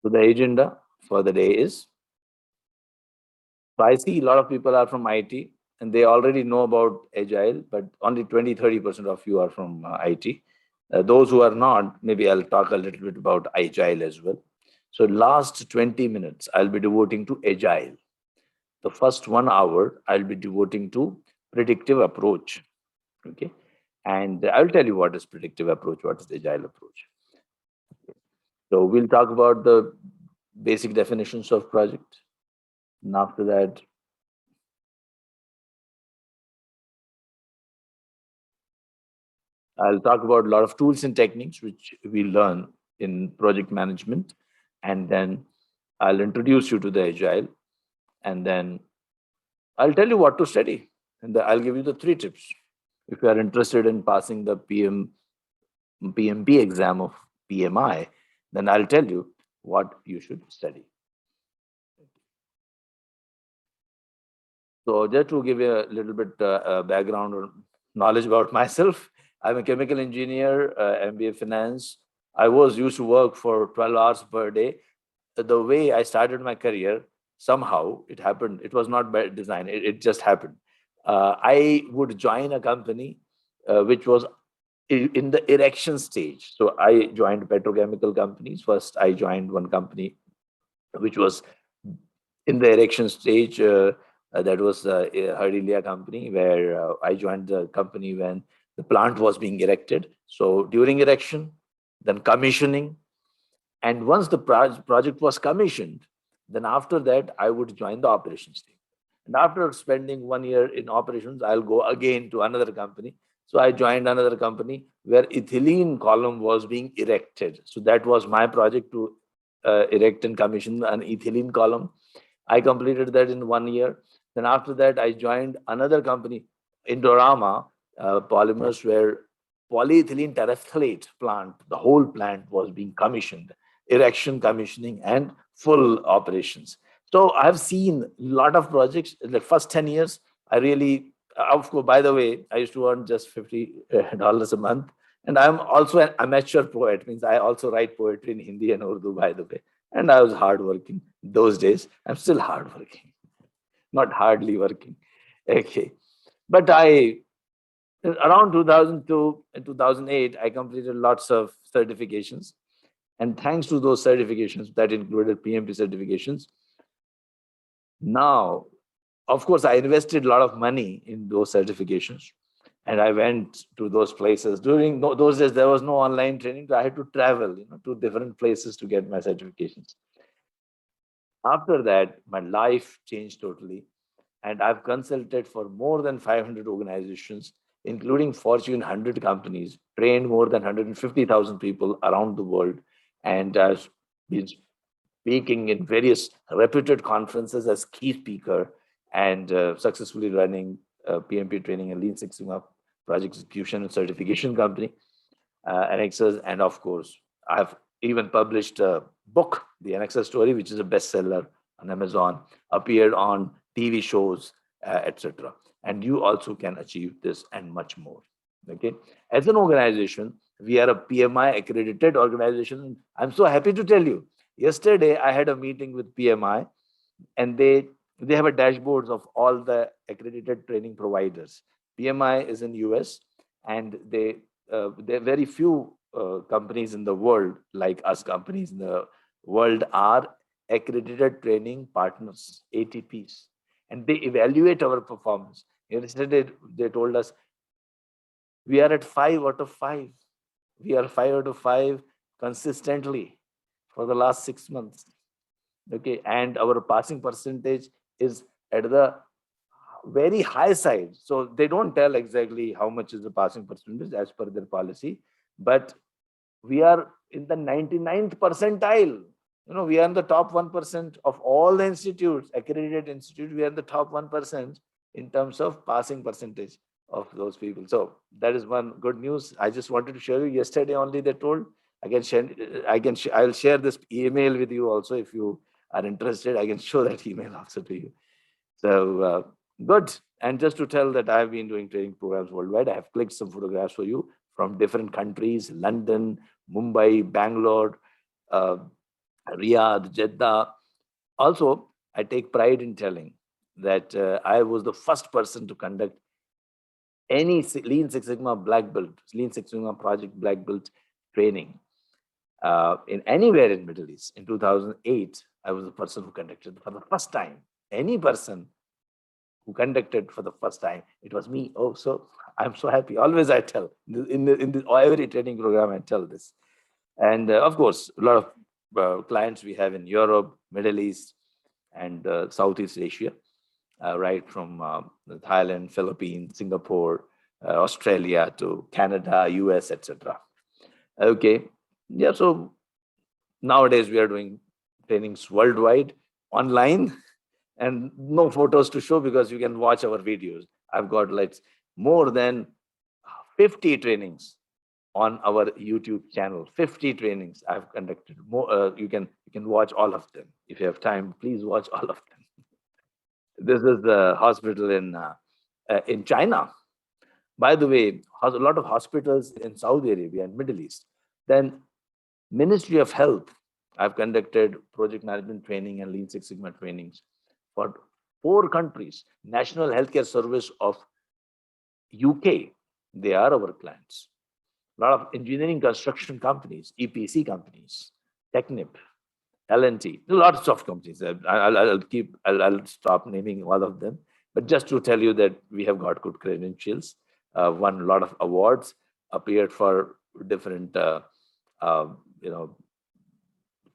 So the agenda for the day is, so I see a lot of people are from IT and they already know about Agile, but only 20-30% of you are from IT. Those who are not, maybe I'll talk a little bit about Agile as well. So last 20 minutes, I'll be devoting to Agile. The first 1 hour, I'll be devoting to predictive approach. Okay. And I'll tell you what is predictive approach, what is the Agile approach. So we'll talk about the basic definitions of project. And after that, I'll talk about a lot of tools and techniques which we learn in project management. And then I'll introduce you to the Agile. And then I'll tell you what to study. And I'll give you the 3 tips. If you are interested in passing the PMP exam of PMI, then I'll tell you what you should study. So just to give you a little bit background or knowledge about myself, I'm a chemical engineer, MBA finance. I was used to work for 12 hours per day. The way I started my career, somehow it happened. It was not by design. It just happened. I would join a company which was in the erection stage. So I joined petrochemical companies. First, I joined one company which was in the erection stage. That was the Hardilia company, where I joined the company when the plant was being erected. So during erection, then commissioning, and once the project was commissioned, then after that, I would join the operations team. And after spending 1 year in operations, I'll go again to another company. So I joined another company where ethylene column was being erected. So that was my project to erect and commission an ethylene column. I completed that in 1 year. Then after that, I joined another company, Indorama Polymers, where polyethylene terephthalate plant, the whole plant was being commissioned, erection, commissioning, and full operations. So I've seen a lot of projects. In the first 10 years, I really, of course, by the way, I used to earn just $50 a month. And I'm also an amateur poet, means I also write poetry in Hindi and Urdu, by the way. And I was hardworking those days. I'm still hardworking, not hardly working. Okay. But around 2002 and 2008, I completed lots of certifications. And thanks to those certifications, that included PMP certifications, now, of course, I invested a lot of money in those certifications. And I went to those places. During those days, there was no online training. So I had to travel, to different places to get my certifications. After that, my life changed totally. And I've consulted for more than 500 organizations, including Fortune 100 companies, trained more than 150,000 people around the world, and I've been speaking in various reputed conferences as key speaker, and successfully running PMP training and Lean Six Sigma project execution and certification company, Annexus. And of course, I've even published a book, The Annexus Story, which is a bestseller on Amazon, appeared on TV shows, etc. And you also can achieve this and much more. Okay. As an organization, we are a PMI accredited organization. I'm so happy to tell you. Yesterday, I had a meeting with PMI, and they have a dashboards of all the accredited training providers. PMI is in US, and there are very few companies in the world, like us companies in the world, are accredited training partners, ATPs, and they evaluate our performance. Yesterday, they told us we are at 5 out of 5. We are 5 out of 5 consistently for the last 6 months. Okay, and our passing percentage is at the very high side. So they don't tell exactly how much is the passing percentage as per their policy, but we are in the 99th percentile. We are in the top 1% of all the institutes, accredited institutes. We are in the top 1% in terms of passing percentage of those people. So that is one good news. I just wanted to share you. Yesterday only they told. I'll share this email with you also. If you are interested, I can show that email also to you. So good. And just to tell that I've been doing training programs worldwide, I have clicked some photographs for you from different countries: London, Mumbai, Bangalore, Riyadh, Jeddah. Also, I take pride in telling that I was the first person to conduct any Lean Six Sigma Black Belt, Lean Six Sigma Project Black Belt training in anywhere in Middle East. In 2008, I was the person who conducted for the first time. Any person who conducted for the first time, it was me. Oh, so I'm so happy. Always I tell in every training program I tell this. And of course, a lot of clients we have in Europe, Middle East, and Southeast Asia, right from Thailand, Philippines, Singapore, Australia to Canada, US, etc. Okay, yeah. So nowadays we are doing trainings worldwide online, and no photos to show because you can watch our videos. I've got like more than 50 trainings on our YouTube channel. 50 trainings I've conducted. More, you can watch all of them if you have time. Please watch all of them. This is the hospital in China. By the way, a lot of hospitals in Saudi Arabia and Middle East. Then Ministry of Health. I've conducted project management training and Lean Six Sigma trainings for 4 countries. National Healthcare Service of UK. They are our clients. A lot of engineering construction companies, EPC companies, Technip, L&T, lots of companies. I'll stop naming all of them, but just to tell you that we have got good credentials, won a lot of awards, appeared for different, you know,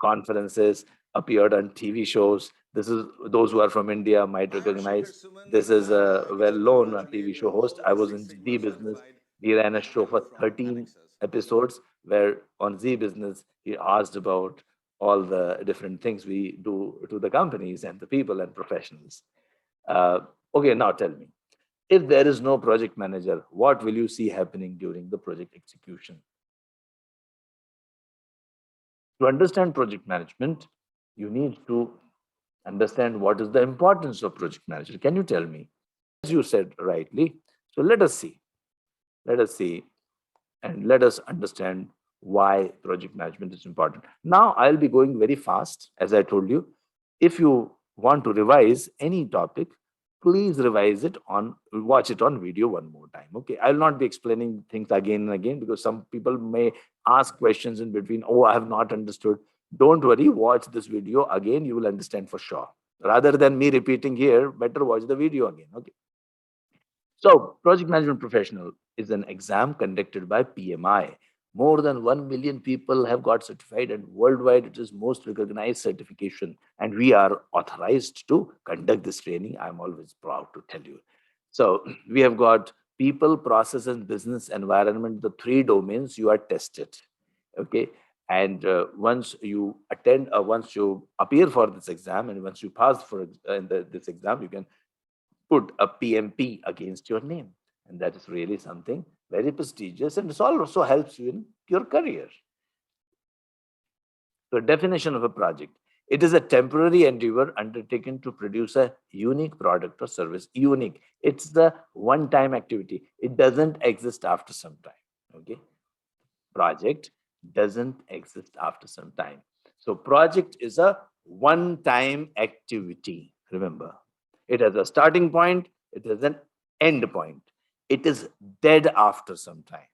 conferences, appeared on TV shows. This is those who are from India might recognize. This is a well-known TV show host. I was in Z Business. We ran a show for 13 episodes where on Z Business he asked about all the different things we do to the companies and the people and professionals. Okay, now tell me, if there is no project manager, what will you see happening during the project execution? To understand project management, you need to understand what is the importance of project manager. Can you tell me? As you said rightly, so let us see. Let us see and let us understand why project management is important. Now, I'll be going very fast, as I told you. If you want to revise any topic, please revise it on, watch it on video one more time. Okay, I'll not be explaining things again and again because some people may ask questions in between. Oh, I have not understood. Don't worry, watch this video again, you will understand for sure. Rather than me repeating here, better watch the video again. Okay. So, project management professional is an exam conducted by PMI. More than 1 million people have got certified, and worldwide it is most recognized certification. And we are authorized to conduct this training. I'm always proud to tell you. So, we have got people, process, and business environment, the 3 domains you are tested. Okay. And once you attend, once you appear for this exam, and once you pass for this exam, you can put a PMP against your name. And that is really something very prestigious, and it also helps you in your career. So, definition of a project. It is a temporary endeavor undertaken to produce a unique product or service. Unique. It's the one-time activity. It doesn't exist after some time. Okay. Project doesn't exist after some time. So, project is a one-time activity. Remember, it has a starting point, it has an end point. It is dead after some time.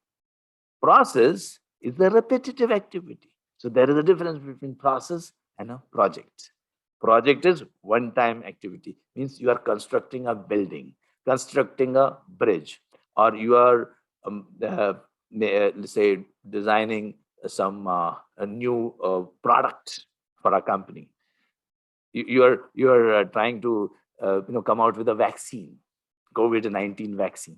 Process is a repetitive activity. So there is a difference between process and a project. Project is one-time activity, means you are constructing a building, constructing a bridge, or you are, let's say, designing some a new product for a company. You are trying to come out with a vaccine, COVID-19 vaccine.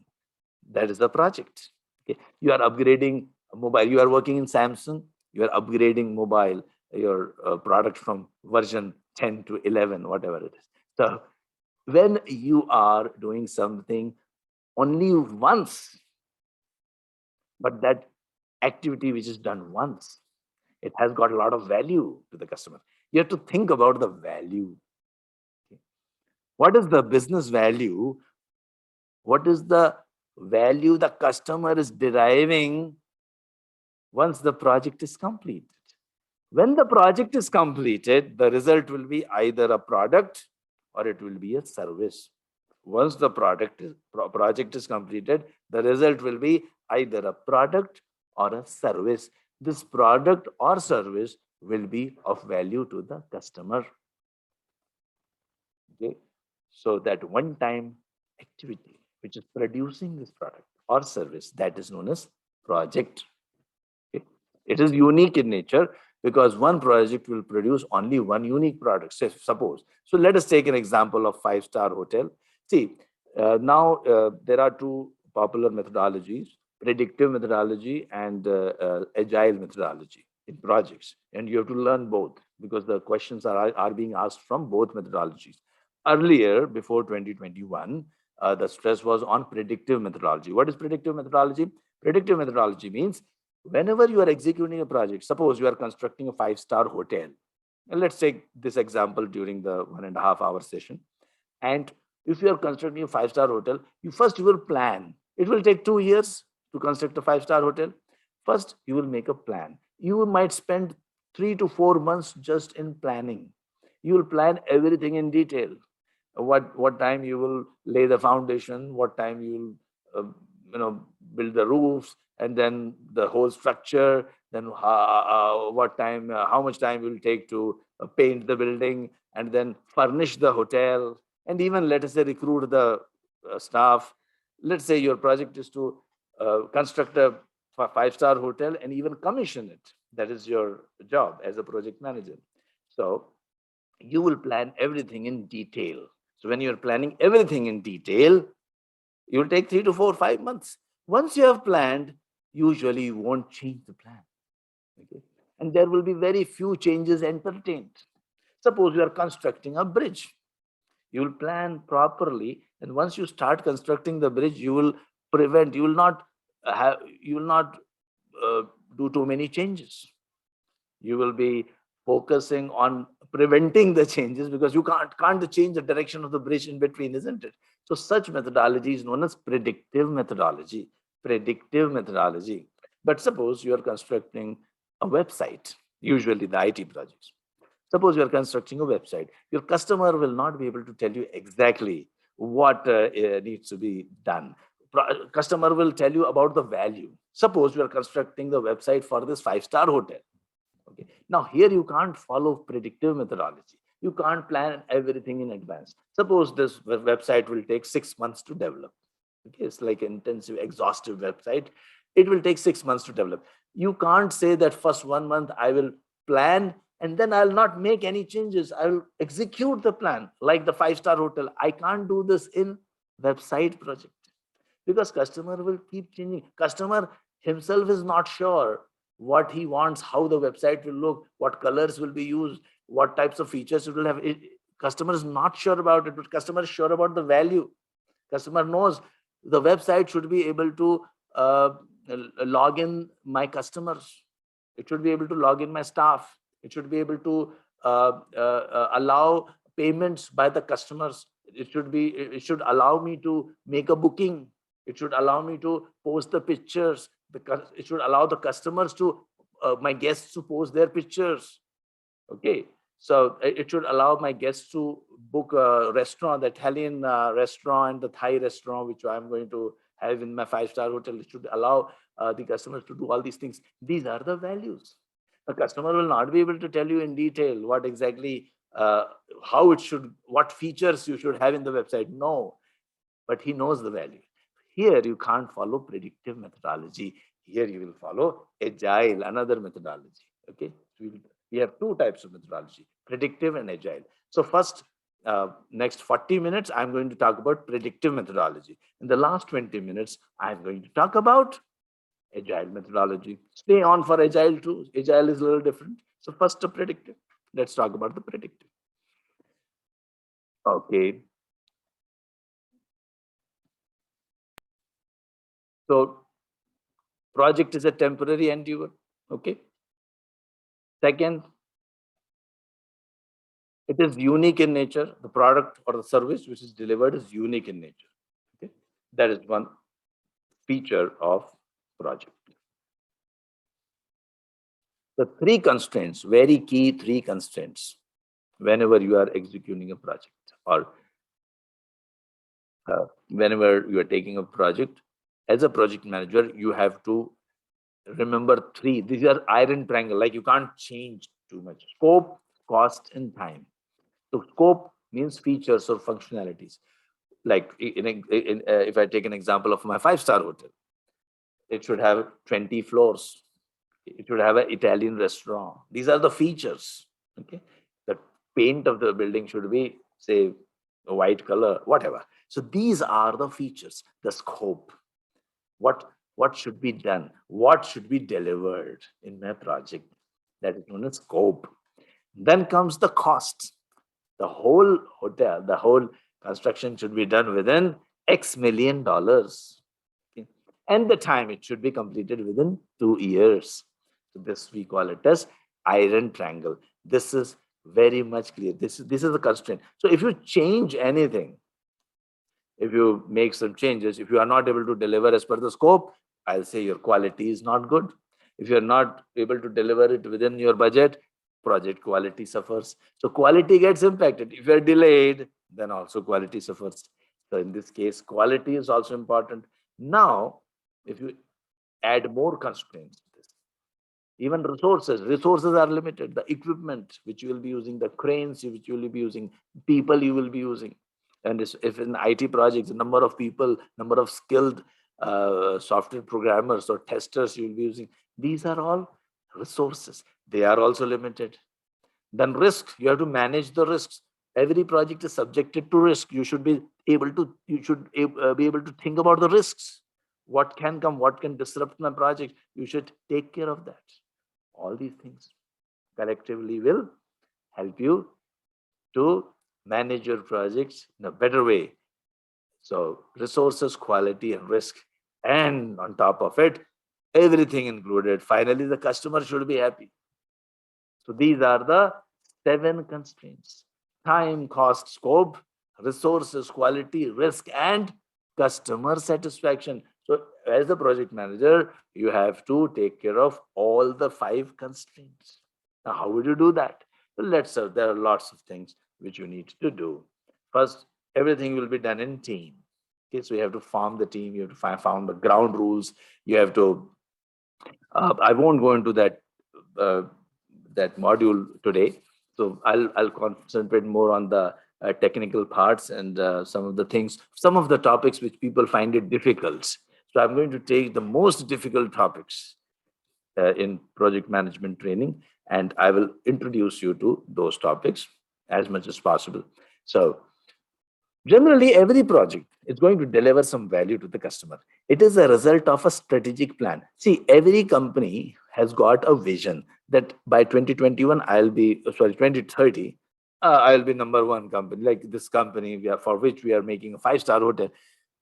That is the project. Okay. You are upgrading a mobile. You are working in Samsung. You are upgrading mobile, your product from version 10 to 11, whatever it is. So when you are doing something only once, but that activity which is done once, it has got a lot of value to the customer. You have to think about the value. Okay. What is the business value? What is the value the customer is deriving once the project is completed? When the project is completed, the result will be either a product or it will be a service. Once the project is completed, the result will be either a product or a service. This product or service will be of value to the customer. Okay, so that one-time activity which is producing this product or service, that is known as project. Okay? It is unique in nature because one project will produce only one unique product. Say, suppose, so let us take an example of five-star hotel. See, now there are two popular methodologies: predictive methodology and agile methodology in projects, and you have to learn both because the questions are being asked from both methodologies. Earlier, before 2021, the stress was on predictive methodology. What is predictive methodology? Predictive methodology means whenever you are executing a project, suppose you are constructing a five-star hotel, and let's take this example during the 1.5 hour session. And if you are constructing a five-star hotel, you will plan. It will take 2 years to construct a five-star hotel. First, you will make a plan. You might spend 3 to 4 months just in planning. You will plan everything in detail. What time you will lay the foundation, what time you will build the roofs, and then the whole structure, then what time, how much time will take to paint the building, and then furnish the hotel, and even let us say recruit the staff. Let's say your project is to construct a five-star hotel and even commission it. That is your job as a project manager. So you will plan everything in detail. So when you're planning everything in detail, you will take 3 to 4, 5 months. Once you have planned, usually you won't change the plan. Okay? And there will be very few changes entertained. Suppose you are constructing a bridge. You will plan properly, and once you start constructing the bridge, you will not do too many changes. You will be focusing on preventing the changes because you can't change the direction of the bridge in between, isn't it? So such methodology is known as predictive methodology. Predictive methodology. But suppose you are constructing a website, usually the IT projects. Suppose you are constructing a website. Your customer will not be able to tell you exactly what needs to be done. Customer will tell you about the value. Suppose you are constructing the website for this five-star hotel. Okay. Now here you can't follow predictive methodology. You can't plan everything in advance. Suppose this website will take 6 months to develop. Okay, it's like an intensive, exhaustive website. It will take 6 months to develop. You can't say that first 1 month I will plan and then I'll not make any changes. I will execute the plan like the five-star hotel. I can't do this in website project because customer will keep changing. Customer himself is not sure what he wants, how the website will look, what colors will be used, what types of features it will have. Customer is not sure about it, but customer is sure about the value. Customer knows the website should be able to log in my customers. It should be able to log in my staff. It should be able to allow payments by the customers. It should allow me to make a booking. It should allow me to post the pictures. It should allow the customers to my guests to post their pictures. Okay, so it should allow my guests to book a restaurant, the Italian restaurant, the Thai restaurant, which I'm going to have in my five-star hotel. It should allow the customers to do all these things. These are the values. The customer will not be able to tell you in detail what exactly, how it should, what features you should have in the website. No, but he knows the value. Here you can't follow predictive methodology. Here you will follow agile, another methodology. Okay, so we have two types of methodology: predictive and agile. So first, next 40 minutes, I'm going to talk about predictive methodology. In the last 20 minutes, I'm going to talk about agile methodology. Stay on for agile too. Agile is a little different. So first, the predictive. Let's talk about the predictive. Okay. So project is a temporary endeavor. Okay. Second, it is unique in nature. The product or the service which is delivered is unique in nature. Okay. That is one feature of project. The three constraints, very key three constraints, whenever you are executing a project or whenever you are taking a project, as a project manager, you have to remember three. These are iron triangle, like you can't change too much. Scope, cost, and time. So scope means features or functionalities. Like if I take an example of my five-star hotel, it should have 20 floors. It should have an Italian restaurant. These are the features. Okay. The paint of the building should be, say, a white color, whatever. So these are the features, the scope. What should be done? What should be delivered in my project? That is known as scope. Then comes the cost. The whole hotel, the whole construction should be done within X million dollars. Okay. And the time it should be completed within 2 years. So this we call it as iron triangle. This is very much clear. This is the constraint. So if you change anything, if you make some changes, if you are not able to deliver as per the scope, I'll say your quality is not good. If you're not able to deliver it within your budget, project quality suffers. So quality gets impacted. If you're delayed, then also quality suffers. So in this case, quality is also important. Now, if you add more constraints to this, even resources are limited. The equipment which you will be using, the cranes which you will be using, people you will be using. And if in IT projects, the number of people, number of skilled software programmers or testers you will be using, these are all resources. They are also limited. Then risk, you have to manage the risks. Every project is subjected to risk. You should be able to, be able to think about the risks. What can come, what can disrupt my project. You should take care of that. All these things collectively will help you to manage your projects in a better way. So resources, quality, and risk. And on top of it, everything included. Finally, the customer should be happy. So these are the 7 constraints: time, cost, scope, resources, quality, risk, and customer satisfaction. So as a project manager, you have to take care of all the 5 constraints. Now, how would you do that? Well, there are lots of things which you need to do. First, everything will be done in team. Okay, so you have to form the team, you have to found the ground rules, you have to, I won't go into uh, that module today. So I'll concentrate more on the technical parts and some of the things, some of the topics which people find it difficult. So I'm going to take the most difficult topics in project management training, and I will introduce you to those topics as much as possible. So generally, every project is going to deliver some value to the customer. It is a result of a strategic plan. See, every company has got a vision that by 2021, 2030, I'll be number one company. Like this company, for which we are making a five-star hotel,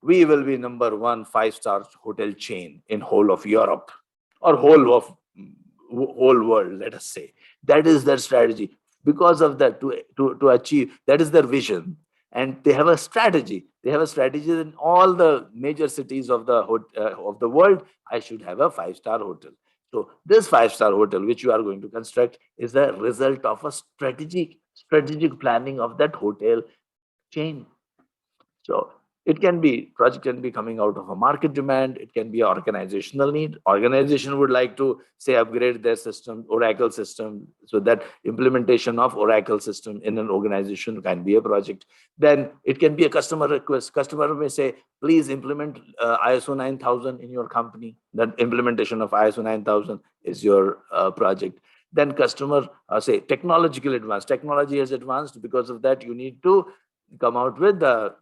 we will be number one five-star hotel chain in whole of Europe or whole world. Let us say that is their strategy. Because of that, to achieve that is their vision, and they have a strategy. They have a strategy in all the major cities of the world. I should have a five-star hotel. So this five-star hotel, which you are going to construct, is a result of a strategic planning of that hotel chain. So it can be project can be coming out of a market demand. It can be organizational need. Organization would like to say upgrade their system, Oracle system, so that implementation of Oracle system in an organization can be a project. Then it can be a customer request. Customer may say, please implement ISO 9000 in your company. That implementation of ISO 9000 is your project. Then customer say technological advance. Technology has advanced. Because of that, you need to come out with the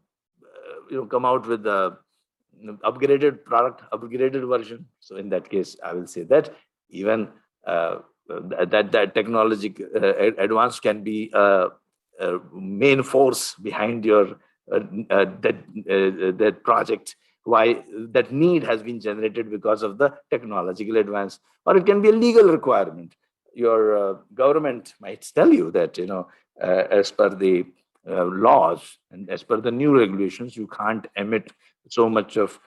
upgraded product, upgraded version. So in that case, I will say that even that technology advance can be a main force behind your that project. Why that need has been generated because of the technological advance, or it can be a legal requirement. Your government might tell you that as per the laws and as per the new regulations, you can't emit so much of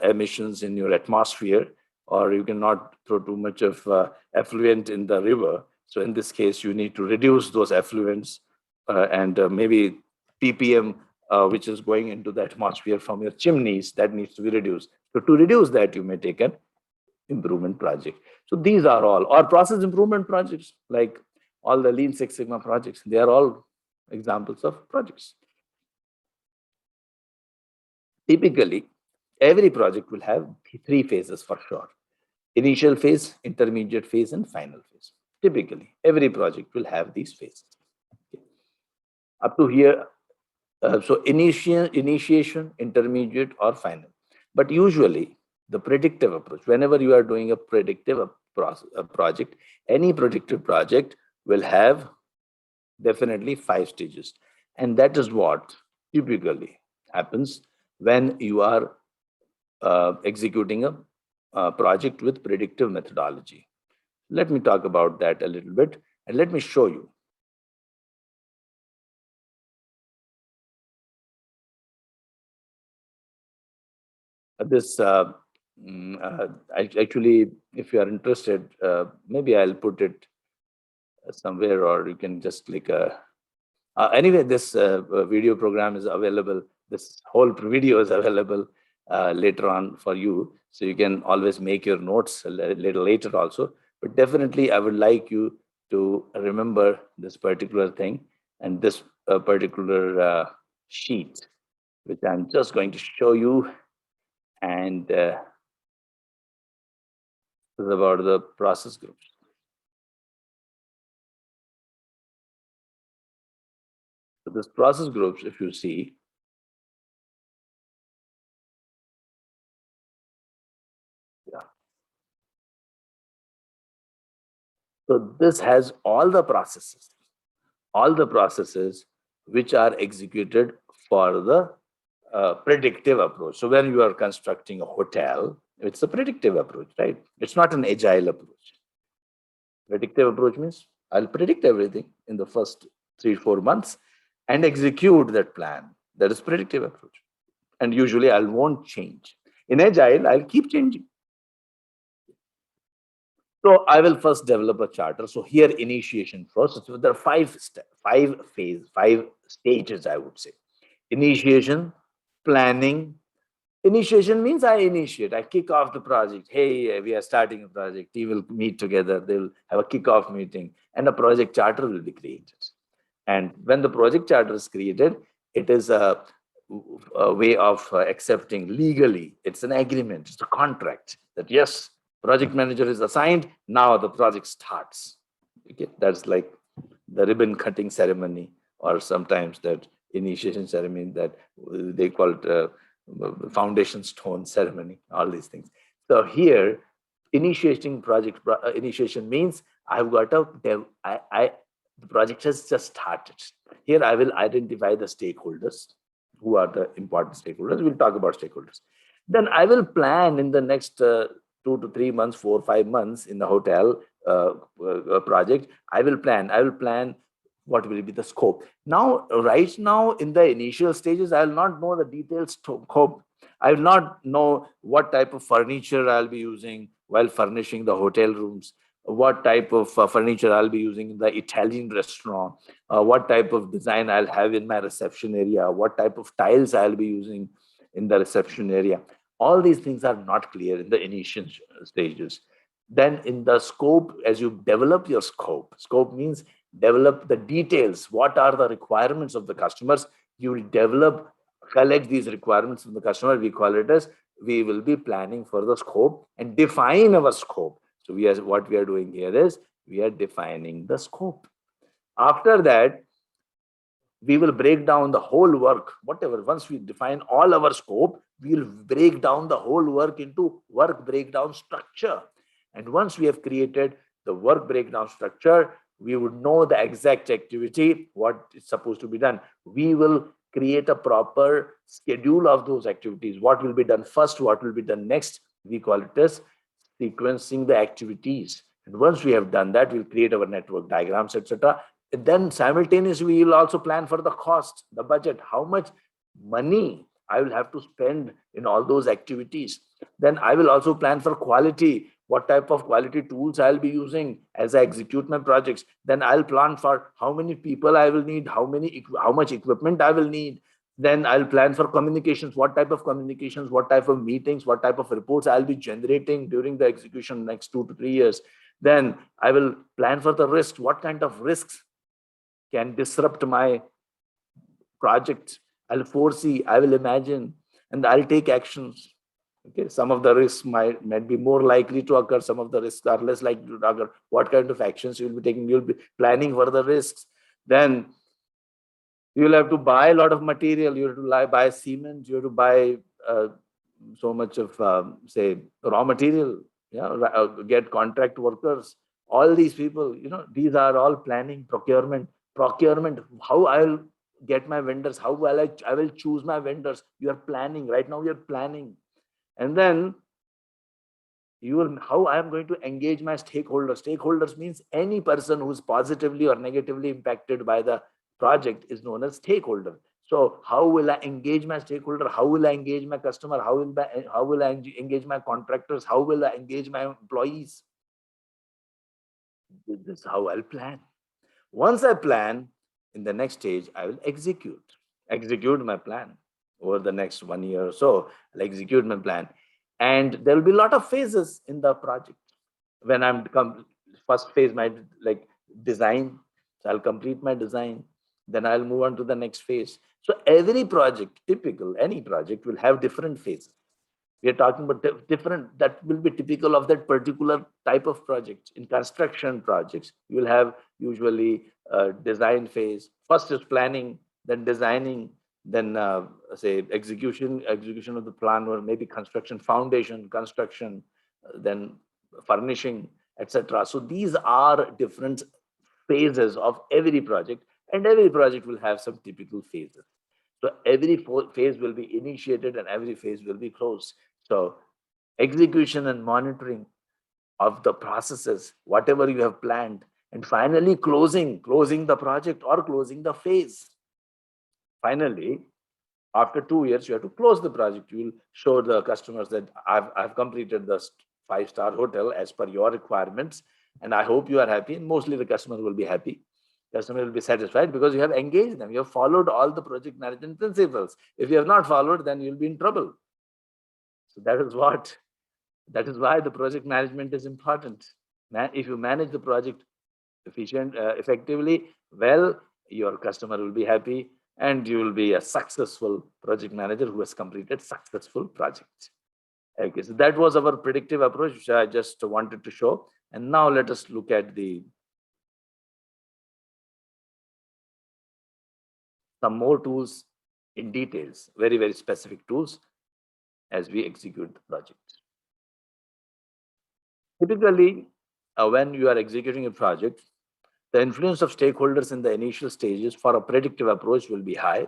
emissions in your atmosphere or you cannot throw too much of effluent in the river. So in this case, you need to reduce those effluents and maybe ppm, which is going into the atmosphere from your chimneys, that needs to be reduced. So to reduce that, you may take an improvement project. So these are all, or process improvement projects, like all the Lean Six Sigma projects. They are all examples of projects. Typically, every project will have three phases for sure: initial phase, intermediate phase, and final phase. Typically, every project will have these phases. Okay. Up to here, so initiation, intermediate, or final. But usually, the predictive approach, whenever you are doing a predictive project, any predictive project will have definitely 5 stages. And that is what typically happens when you are executing a project with predictive methodology. Let me talk about that a little bit, and let me show you. This actually, if you are interested, maybe I'll put it somewhere, or you can just click anyway, this video program is available. This whole video is available later on for you. So you can always make your notes a little later also. But definitely, I would like you to remember this particular thing and this particular sheet, which I'm just going to show you. And this is about the process groups. So this process groups, if you see, yeah. So this has all the processes which are executed for the predictive approach. So when you are constructing a hotel, it's a predictive approach, right? It's not an agile approach. Predictive approach means I'll predict everything in the first 3-4 months and execute that plan. That is predictive approach. And usually I won't change. In agile, I'll keep changing. So I will first develop a charter. So here, initiation process. So there are five stages, I would say. Initiation, planning. Initiation means I initiate, I kick off the project. Hey, we are starting a project. We will meet together. They will have a kickoff meeting, and a project charter will be created. And when the project charter is created, it is a way of accepting legally. It's an agreement. It's a contract that yes, project manager is assigned. Now the project starts. Okay, that's like the ribbon cutting ceremony, or sometimes that initiation ceremony that they call it foundation stone ceremony. All these things. So here, initiation means I've got a the project has just started. Here I will identify the stakeholders. Who are the important stakeholders? We'll talk about stakeholders. Then I will plan in the next 2 to 3 months, 4 or 5 months in the hotel project. I will plan what will be the scope. Now, right now in the initial stages, I will not know the detailed scope. I will not know what type of furniture I'll be using while furnishing the hotel rooms, what type of furniture I'll be using in the Italian restaurant, what type of design I'll have in my reception area, what type of tiles I'll be using in the reception area. All these things are not clear in the initial stages. Then in the scope, as you develop your scope means develop the details. What are the requirements of the customers? You will collect these requirements from the customer. We call it as, we will be planning for the scope and define our scope. So what we are doing here is we are defining the scope. After that, we will break down the whole work, whatever. Once we define all our scope, we will break down the whole work into work breakdown structure. And once we have created the work breakdown structure, we would know the exact activity, what is supposed to be done. We will create a proper schedule of those activities. What will be done first, what will be done next. We call it as sequencing the activities. And once we have done that, we'll create our network diagrams, etc. Then simultaneously, we will also plan for the cost, the budget, how much money I will have to spend in all those activities. Then I will also plan for quality, what type of quality tools I'll be using as I execute my projects. Then I'll plan for how many people I will need, how much equipment I will need. Then I'll plan for communications, what type of communications, what type of meetings, what type of reports I'll be generating during the execution next 2 to 3 years. Then I will plan for the risks, what kind of risks can disrupt my project. I'll foresee, I will imagine, and I'll take actions. Okay, some of the risks might be more likely to occur, some of the risks are less likely to occur. What kind of actions you'll be taking? You'll be planning for the risks. Then you'll have to buy a lot of material. You have to buy cement. You have to buy so much of say raw material. Yeah, get contract workers. All these people. These are all planning, procurement. Procurement. How I'll get my vendors. How will I will choose my vendors. You are planning right now. You're planning, and then how I am going to engage my stakeholders. Stakeholders means any person who's positively or negatively impacted by the project is known as stakeholder. So how will I engage my stakeholder? How will I engage my customer? How will I engage my contractors? How will I engage my employees? This is how I'll plan. Once I plan, in the next stage, I will execute my plan over the next 1 year or so. I'll execute my plan. And there will be a lot of phases in the project. When first phase might like design. So I'll complete my design. Then I'll move on to the next phase. So every project, any project will have different phases. We are talking about different, that will be typical of that particular type of project. In construction projects, you will have usually a design phase. First is planning, then designing, then say execution of the plan, or maybe construction, foundation, construction, then furnishing, etc. So these are different phases of every project, and every project will have some typical phases. So every phase will be initiated and every phase will be closed. So execution and monitoring of the processes, whatever you have planned, and finally closing the project or closing the phase. Finally, after 2 years, you have to close the project. You will show the customers that I've completed the 5-star hotel as per your requirements, and I hope you are happy. And mostly the customer will be happy. Customer will be satisfied because you have engaged them. You have followed all the project management principles. If you have not followed, then you'll be in trouble. So that is why the project management is important. If you manage the project effectively, well, your customer will be happy and you will be a successful project manager who has completed successful projects. Okay, so that was our predictive approach, which I just wanted to show. And now let us look at some more tools in details, very, very specific tools as we execute the project. Typically, when you are executing a project, the influence of stakeholders in the initial stages for a predictive approach will be high.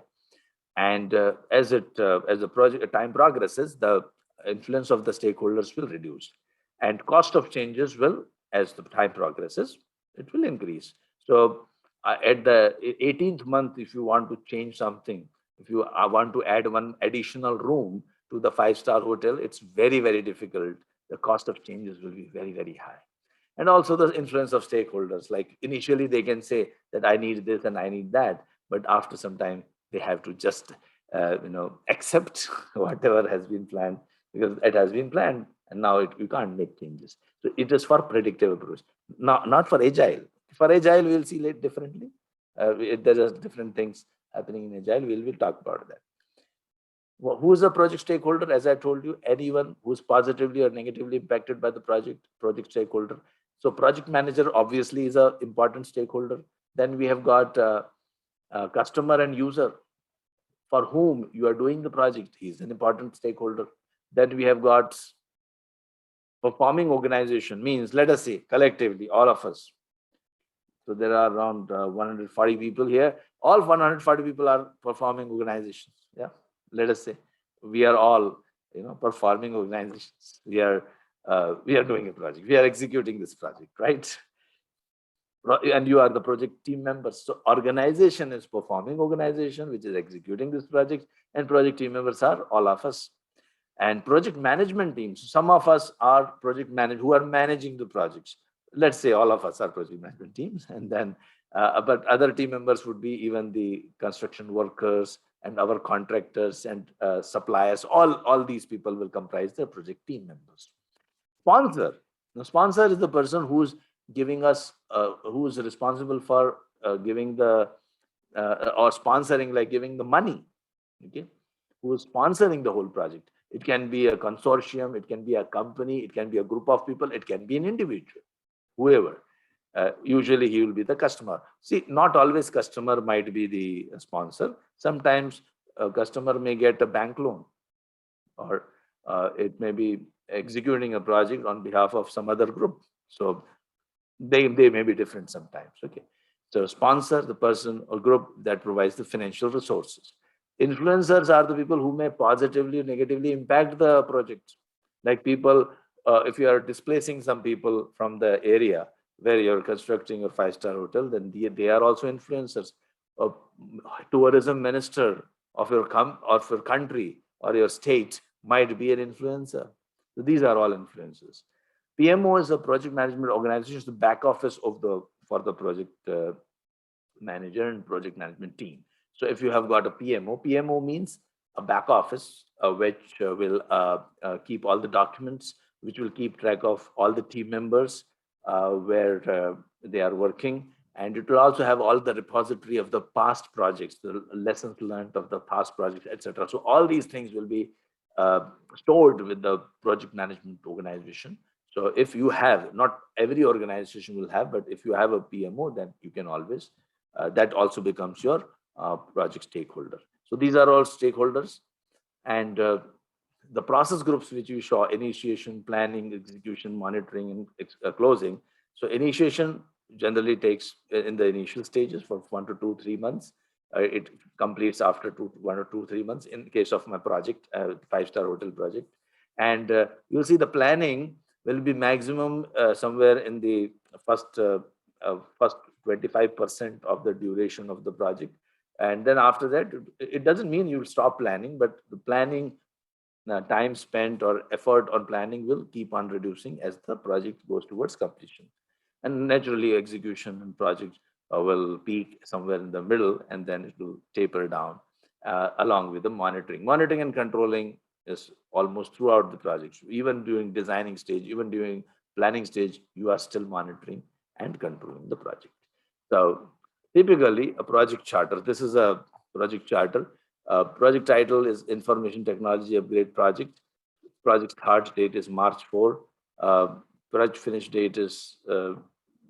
And as the project time progresses, the influence of the stakeholders will reduce. And cost of changes will, as the time progresses, it will increase. So at the 18th month, if you want to change something, if you want to add one additional room to the 5-star hotel, it's very, very difficult. The cost of changes will be very, very high. And also the influence of stakeholders. Like initially they can say that I need this and I need that, but after some time they have to just accept whatever has been planned, because it has been planned and now you can't make changes. So it is for predictive approach, not for agile. For agile, we'll see it differently. There are different things happening in agile. We'll talk about that. Who is a project stakeholder? As I told you, anyone who's positively or negatively impacted by the project stakeholder. So project manager obviously is an important stakeholder. Then we have got customer and user, for whom you are doing the project. He's an important stakeholder. Then we have got performing organization, means let us say collectively, all of us. So there are around 140 people here. All 140 people are performing organizations. Yeah, let us say we are all performing organizations. We are doing a project. We are executing this project, right? And you are the project team members. So organization is performing organization, which is executing this project, and project team members are all of us. And project management teams, some of us are project managers who are managing the projects. Let's say all of us are project management teams, and then but other team members would be even the construction workers and our contractors and suppliers. All these people will comprise the project team members. Sponsor. The sponsor is the person who's giving us, who is responsible for giving the or sponsoring, like giving the money. Okay, who is sponsoring the whole project. It can be a consortium, it can be a company, it can be a group of people, it can be an individual, whoever. Usually he will be the customer. See, not always customer might be the sponsor. Sometimes a customer may get a bank loan, or it may be executing a project on behalf of some other group. So they may be different sometimes. Okay. So sponsor, the person or group that provides the financial resources. Influencers are the people who may positively or negatively impact the project. Like people, if you are displacing some people from the area where you're constructing a five-star hotel, then they are also influencers. A tourism minister of your of your country or your state might be an influencer. So these are all influencers. PMO is a project management organization, it's the back office of the for the project manager and project management team. So if you have got a PMO means a back office which will keep all the documents, which will keep track of all the team members where they are working, and it will also have all the repository of the past projects, the lessons learned of the past projects, etc. So all these things will be stored with the project management organization. So if you have, not every organization will have, but if you have a PMO, then you can always, that also becomes your project stakeholder. So these are all stakeholders. And the process groups which you saw: initiation, planning, execution, monitoring, and closing. So initiation generally takes in the initial stages for 1 to 2, 3 months. It completes after 1 or 2, 3 months in case of my project, five-star hotel project. And you'll see the planning will be maximum somewhere in the first 25% of the duration of the project. And then after that, it doesn't mean you'll stop planning, but the planning time spent or effort on planning will keep on reducing as the project goes towards completion. And naturally, execution and project will peak somewhere in the middle, and then it will taper down along with the monitoring. Monitoring and controlling is almost throughout the project. Even during designing stage, even during planning stage, you are still monitoring and controlling the project. So typically a project charter, this is a project charter. Project title is Information Technology Upgrade Project. Project start date is March 4. Project finish date is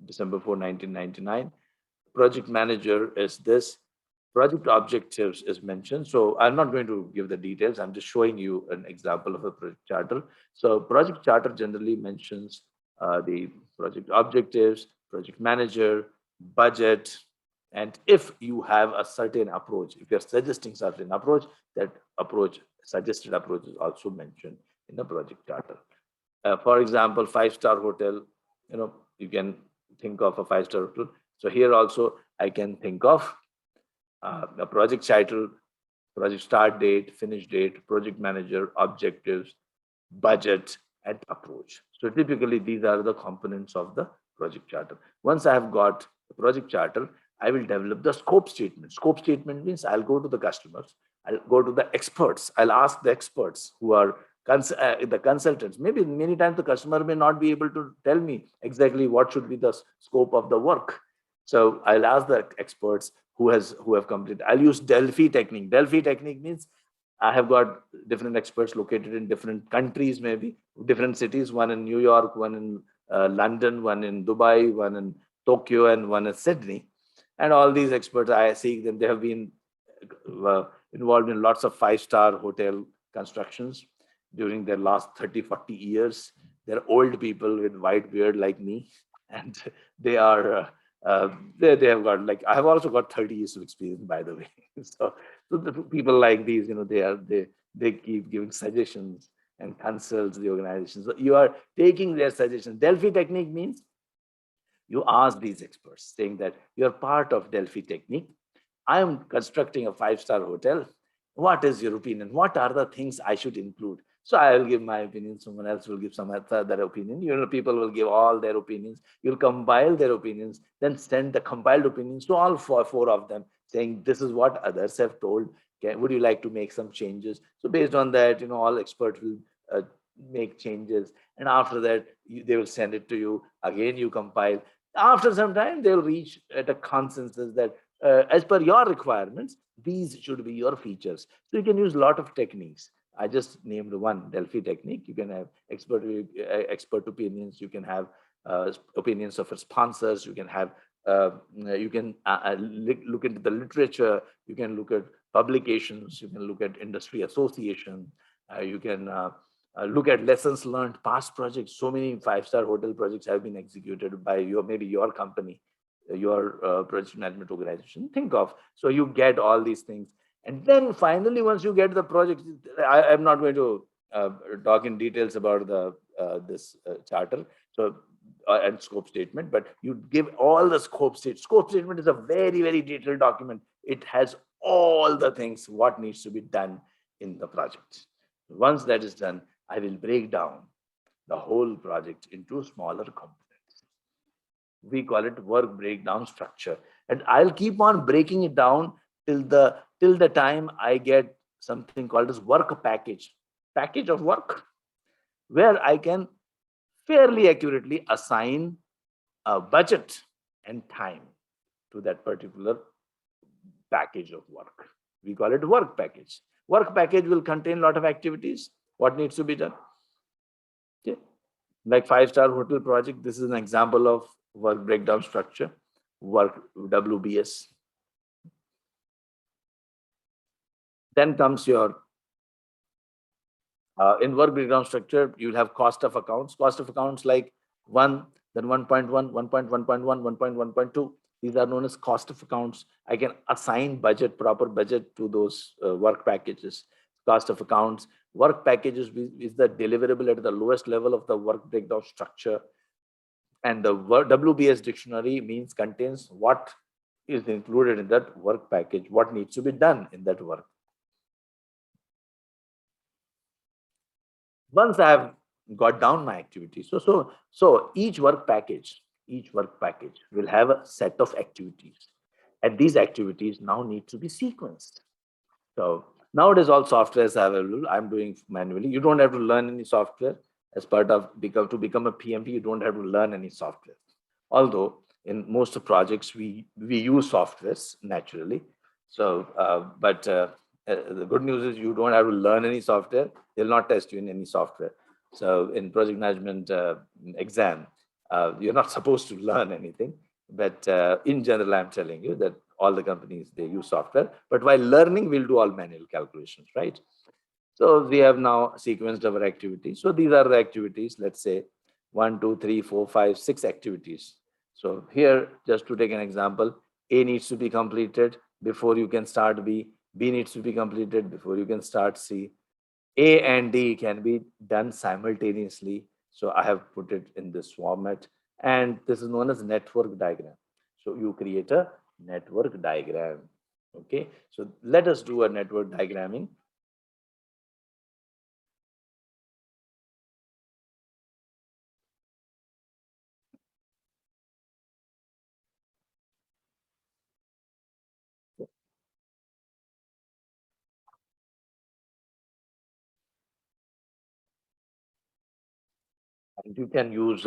December 4, 1999. Project manager is this. Project objectives is mentioned. So I'm not going to give the details. I'm just showing you an example of a project charter. So project charter generally mentions the project objectives, project manager, budget, and if you have a certain approach, if you're suggesting certain approach, that approach, suggested approach, is also mentioned in the project charter. For example, five-star hotel, you can think of a five-star hotel. So here also I can think of a project title, project start date, finish date, project manager, objectives, budget, and approach. So typically these are the components of the project charter. Once I have got the project charter, I will develop the scope statement. Scope statement means I'll go to the customers, I'll go to the experts, I'll ask the experts who are the consultants. Maybe many times the customer may not be able to tell me exactly what should be the scope of the work. So I'll ask the experts who have completed. I'll use Delphi technique. Delphi technique means I have got different experts located in different countries, maybe different cities, one in New York, one in London, one in Dubai, one in Tokyo, and one in Sydney. And all these experts, I see them, they have been involved in lots of five-star hotel constructions during their last 30, 40 years. They're old people with white beard like me, and they are they have got, like, I have also got 30 years of experience, by the way. So the people like these, they keep giving suggestions and consults the organization. So you are taking their suggestions. Delphi technique means you ask these experts, saying that you're part of Delphi technique. I am constructing a five-star hotel. What is your opinion? What are the things I should include? So I will give my opinion, someone else will give some other opinion. People will give all their opinions. You'll compile their opinions, then send the compiled opinions to all four of them, saying this is what others have told. Would you like to make some changes? So based on that, all experts will make changes, and after that they will send it to you again. You compile. After some time, they'll reach at a consensus that as per your requirements, these should be your features. So you can use a lot of techniques. I just named one, Delphi technique. You can have expert opinions. You can have opinions of sponsors. You can have look into the literature. You can look at publications. You can look at industry association. You can look at lessons learned, past projects. So many five-star hotel projects have been executed by maybe your company, your project management organization. Think of, so you get all these things. And then finally, once you get the project, I'm not going to talk in details about this charter. So and scope statement, but you give all the scope statement. Scope statement is a very, very detailed document. It has all the things what needs to be done in the project. Once that is done, I will break down the whole project into smaller components. We call it work breakdown structure, and I'll keep on breaking it down till the time I get something called as work package of work, where I can fairly accurately assign a budget and time to that particular package of work. We call it work package. Work package will contain a lot of activities. What needs to be done? Okay. Like five-star hotel project, this is an example of work breakdown structure, work WBS. Then comes your in work breakdown structure, you'll have cost of accounts. Cost of accounts like 1, then 1.1, 1.1.1, 1.1.2. These are known as cost of accounts. I can assign proper budget to those work packages. Cost of accounts. Work packages is the deliverable at the lowest level of the work breakdown structure. And the WBS dictionary contains what is included in that work package, what needs to be done in that work. Once I have got down my activities, so each work package will have a set of activities, and these activities now need to be sequenced. So nowadays all softwares are available. I'm doing manually. You don't have to learn any software as part of to become a PMP. You don't have to learn any software. Although in most of projects we use softwares naturally. So, but the good news is you don't have to learn any software. They'll not test you in any software. So in project management exam, you're not supposed to learn anything. But in general, I'm telling you that all the companies, they use software. But while learning, we'll do all manual calculations, right? So we have now sequenced our activities. So these are the activities, let's say 1, 2, 3, 4, 5, 6 activities. So here, just to take an example, A needs to be completed before you can start B. B needs to be completed before you can start C. A and D can be done simultaneously. So I have put it in this format. And this is known as network diagram. So you create a network diagram. Okay. So let us do a network diagramming. And you can use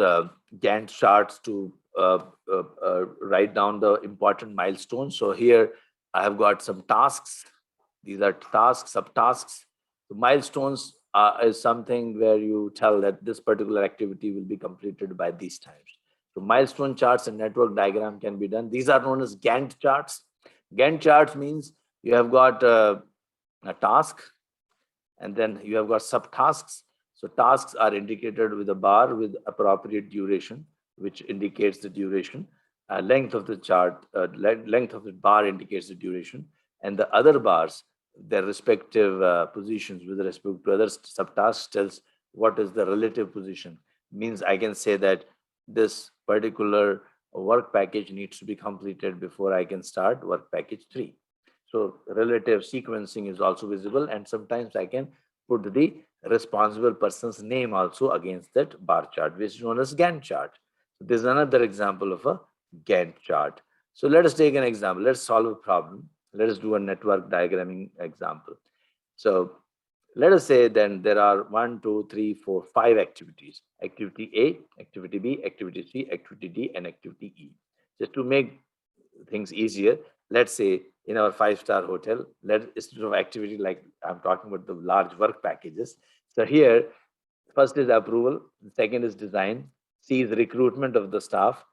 Gantt charts to write down the important milestones. So here I have got some tasks. These are tasks, subtasks. The milestones is something where you tell that this particular activity will be completed by these times. So milestone charts and network diagram can be done. These are known as Gantt charts. Gantt charts means you have got a task, and then you have got subtasks. So tasks are indicated with a bar with appropriate duration, which indicates the duration. Length of the chart, length of the bar indicates the duration, and the other bars, their respective positions with respect to other subtasks tells what is the relative position. Means I can say that this particular work package needs to be completed before I can start work package 3. So relative sequencing is also visible, and sometimes I can put the responsible person's name also against that bar chart, which is known as Gantt chart. So this is another example of a Gantt chart. So let us take an example. Let's solve a problem. Let us do a network diagramming example. So let us say then there are 1, 2, 3, 4, 5 activities. Activity A, activity B, activity C, activity D, and activity E. Just to make things easier, let's say in our 5-star hotel, instead of activity like I'm talking about the large work packages. So here, first is approval, second is design, C is recruitment of the staff,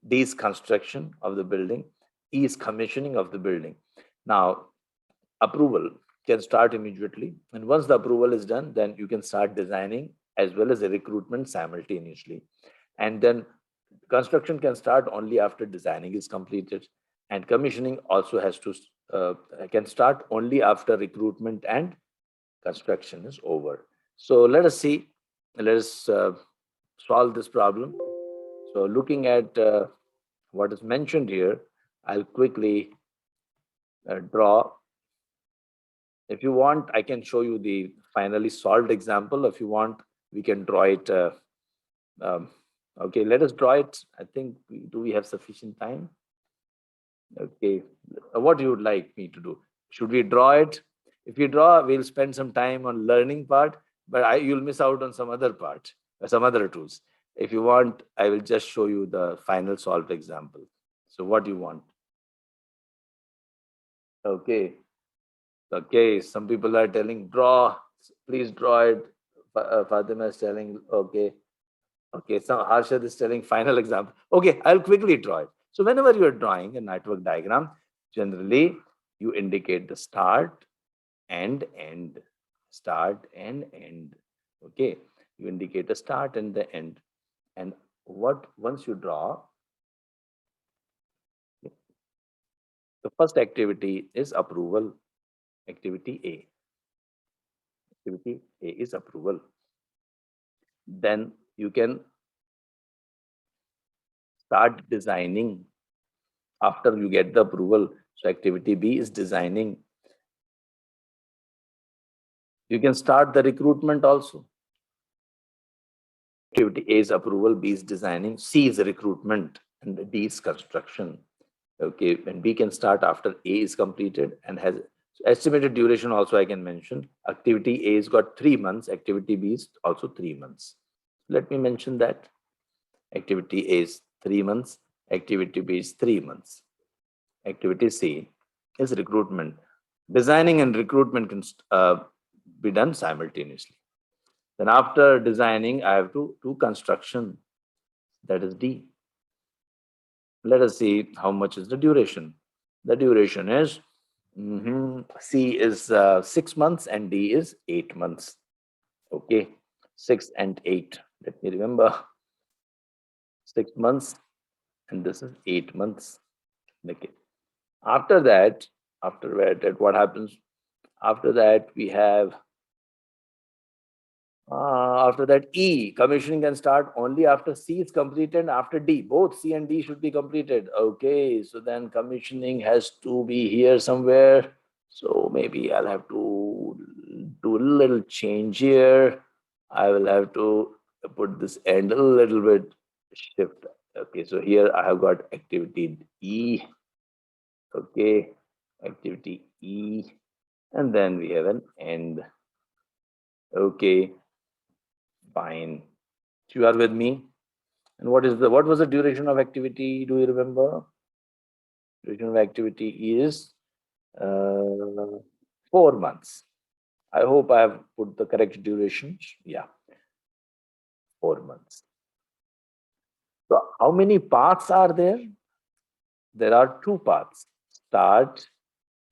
D is construction of the building, E is commissioning of the building. Now, approval can start immediately. And once the approval is done, then you can start designing as well as the recruitment simultaneously. And then construction can start only after designing is completed. And commissioning also has to can start only after recruitment and construction is over. So let us see, let us solve this problem. So looking at what is mentioned here, I'll quickly draw. If you want, I can show you the finally solved example. If you want, we can draw it. Okay, let us draw it. I think, do we have sufficient time? Okay, what you would like me to do? Should we draw it? If you draw, we'll spend some time on learning part, but you'll miss out on some other part, some other tools. If you want, I will just show you the final solved example. So what do you want? Okay. Okay, some people are telling draw, please draw it. Fatima is telling okay. Okay, so Harshad is telling final example. Okay, I'll quickly draw it. So whenever you're drawing a network diagram, generally you indicate the start and end. Start and end. Okay, you indicate the start and the end. And once you draw, the first activity is approval. Activity A. Activity A is approval. Then you can start designing after you get the approval. So activity B is designing. You can start the recruitment also. Activity A is approval, B is designing, C is recruitment, and D is construction. Okay, and B can start after A is completed and has estimated duration also I can mention. Activity A has got 3 months, activity B is also 3 months. Let me mention that. Activity A is 3 months, activity B is 3 months. Activity C is recruitment. Designing and recruitment can be done simultaneously. Then after designing, I have to do construction. That is D. Let us see how much is the duration. The duration is C is 6 months and D is 8 months. Okay, 6 and 8. Let me remember. 6 months and this is 8 months. Okay. After that, what happens? After that, we have after that, E, commissioning can start only after C is completed and after D. Both C and D should be completed. Okay, so then commissioning has to be here somewhere. So maybe I'll have to do a little change here. I will have to put this end a little bit shift. Okay, so here I have got activity E. Okay, activity E. And then we have an end. Okay. Fine. You are with me? And what was the duration of activity? Do you remember? Duration of activity is 4 months. I hope I have put the correct durations. Yeah, 4 months. So how many paths are there? There are 2 paths. Start,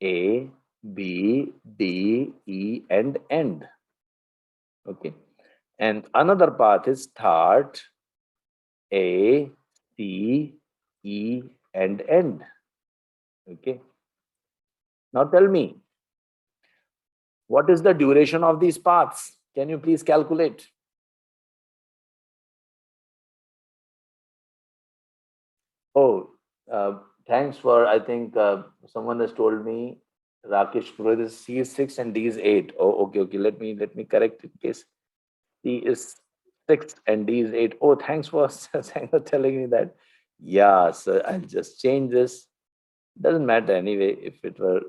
A, B, D, E, and end. Okay. And another path is start, A, C, E, and end. Okay. Now tell me, what is the duration of these paths? Can you please calculate? Oh, thanks for, I think someone has told me, Rakesh Purohit is C is 6 and D is 8. Oh, okay, okay. Let me correct it, case. C is 6 and D is 8. Oh, thanks for thanks for telling me that. Yeah, so I'll just change this. Doesn't matter anyway if it were,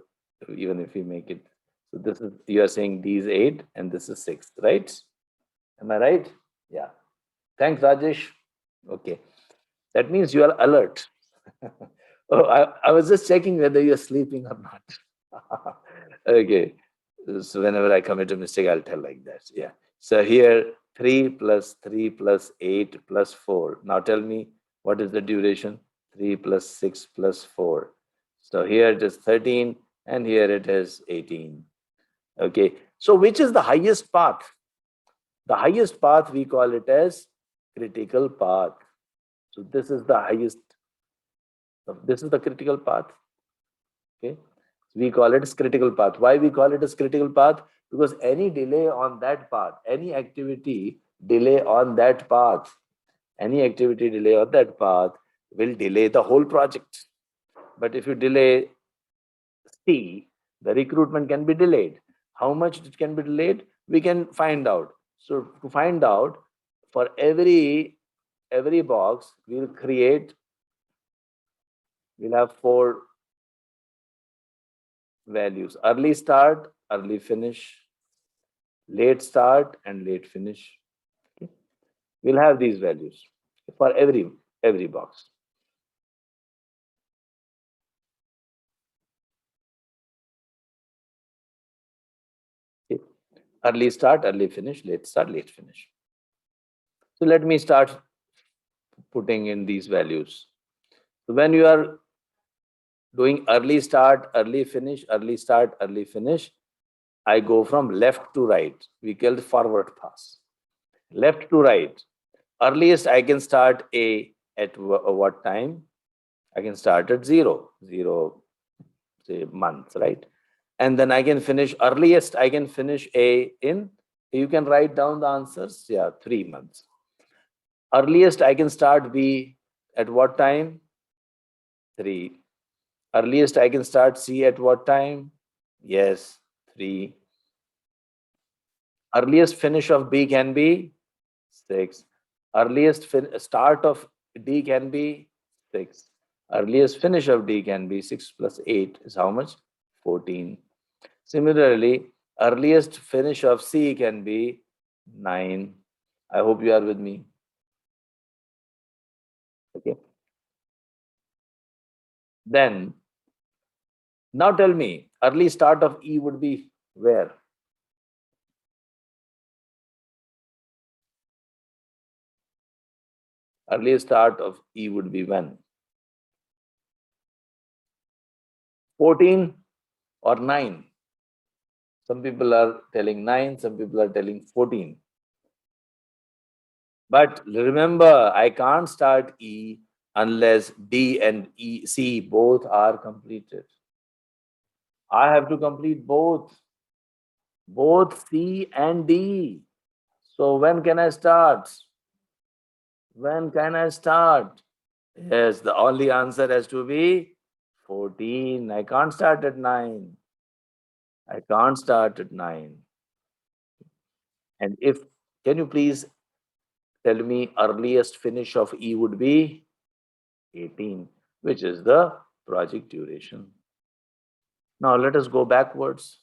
even if we make it. So this is, you are saying D is 8 and this is 6, right? Am I right? Yeah. Thanks, Rajesh. Okay. That means you are alert. Oh, I was just checking whether you're sleeping or not. Okay. So whenever I commit a mistake, I'll tell like that. Yeah. So here, 3 plus 3 plus 8 plus 4. Now tell me, what is the duration? 3 plus 6 plus 4. So here it is 13 and here it is 18. Okay. So which is the highest path? The highest path, we call it as critical path. So this is the highest. This is the critical path. Okay. We call it as critical path. Why we call it as critical path? Because any delay on that path, any activity delay on that path, any activity delay on that path will delay the whole project. But if you delay C, the recruitment can be delayed. How much it can be delayed? We can find out. So to find out, for every box, we'll have 4 values: early start, early finish, late start, and late finish. Okay. We'll have these values for every box. Okay. Early start, early finish, late start, late finish. So let me start putting in these values. So when you are doing early start, early finish, early start, early finish, I go from left to right. We call it forward pass. Left to right. Earliest I can start A at what time? I can start at 0, say months, right? And then I can finish, earliest I can finish A in, you can write down the answers. Yeah, 3 months. Earliest I can start B at what time? 3. Earliest I can start C at what time? Yes, 3. Earliest finish of B can be 6. Earliest start of D can be 6. Earliest finish of D can be 6 plus 8 is how much? 14. Similarly, earliest finish of C can be 9. I hope you are with me. Okay. Then, now tell me, early start of E would be where? Early start of E would be when? 14 or 9? Some people are telling 9, some people are telling 14. But remember, I can't start E unless D and C both are completed. I have to complete both C and D. So when can I start? When can I start? Yes, the only answer has to be 14. I can't start at 9. I can't start at 9. And if, can you please tell me earliest finish of E would be 18, which is the project duration. Now let us go backwards.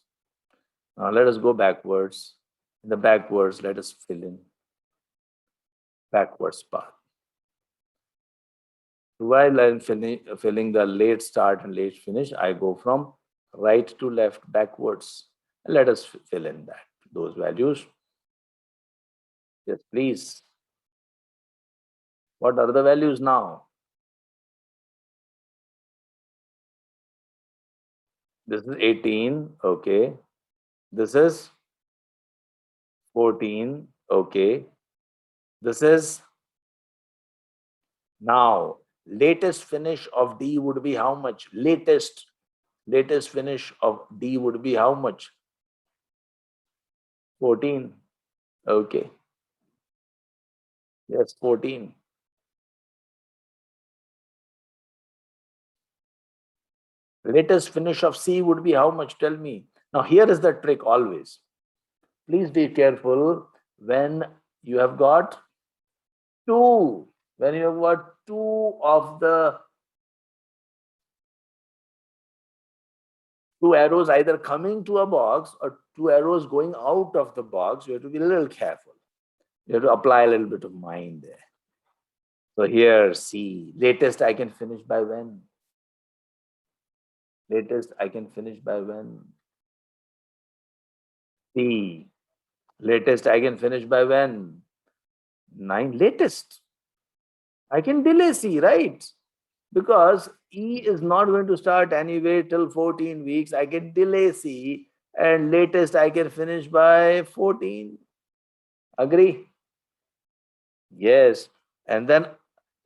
Now let us go backwards. In the backwards, let us fill in backwards path. While I'm filling the late start and late finish, I go from right to left backwards. Let us fill in those values. Yes, please. What are the values now? This is 18, okay. This is 14, okay. This is now latest finish of D would be how much? Latest finish of D would be how much? 14. Okay. Yes, 14. Latest finish of C would be how much? Tell me. Now here is the trick always. Please be careful when You have got two. When you have got two of the two arrows either coming to a box or two arrows going out of the box, you have to be a little careful. You have to apply a little bit of mind there. So here, C, latest I can finish by when? Latest I can finish by when? C, latest I can finish by when? 9, latest. I can delay C, right? Because E is not going to start anyway till 14 weeks. I can delay C and latest I can finish by 14. Agree? Yes. And then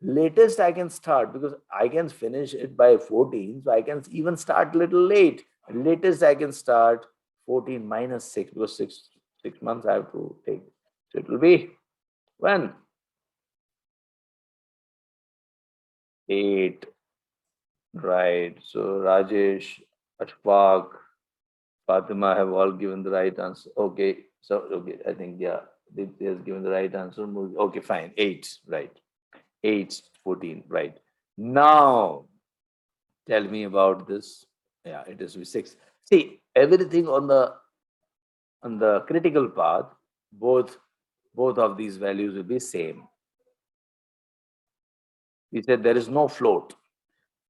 latest I can start because I can finish it by 14. So I can even start little late. Latest I can start 14 minus 6 because 6 months I have to take. So it will be when? 8. Right. So Rajesh, Ashfaq, Fatima have all given the right answer. Okay. So okay, I think yeah, they has given the right answer. Okay, fine. 8, right. 8, 14, right. Now tell me about this. Yeah, it is V6. See, everything on the critical path, both of these values will be same. We said there is no float.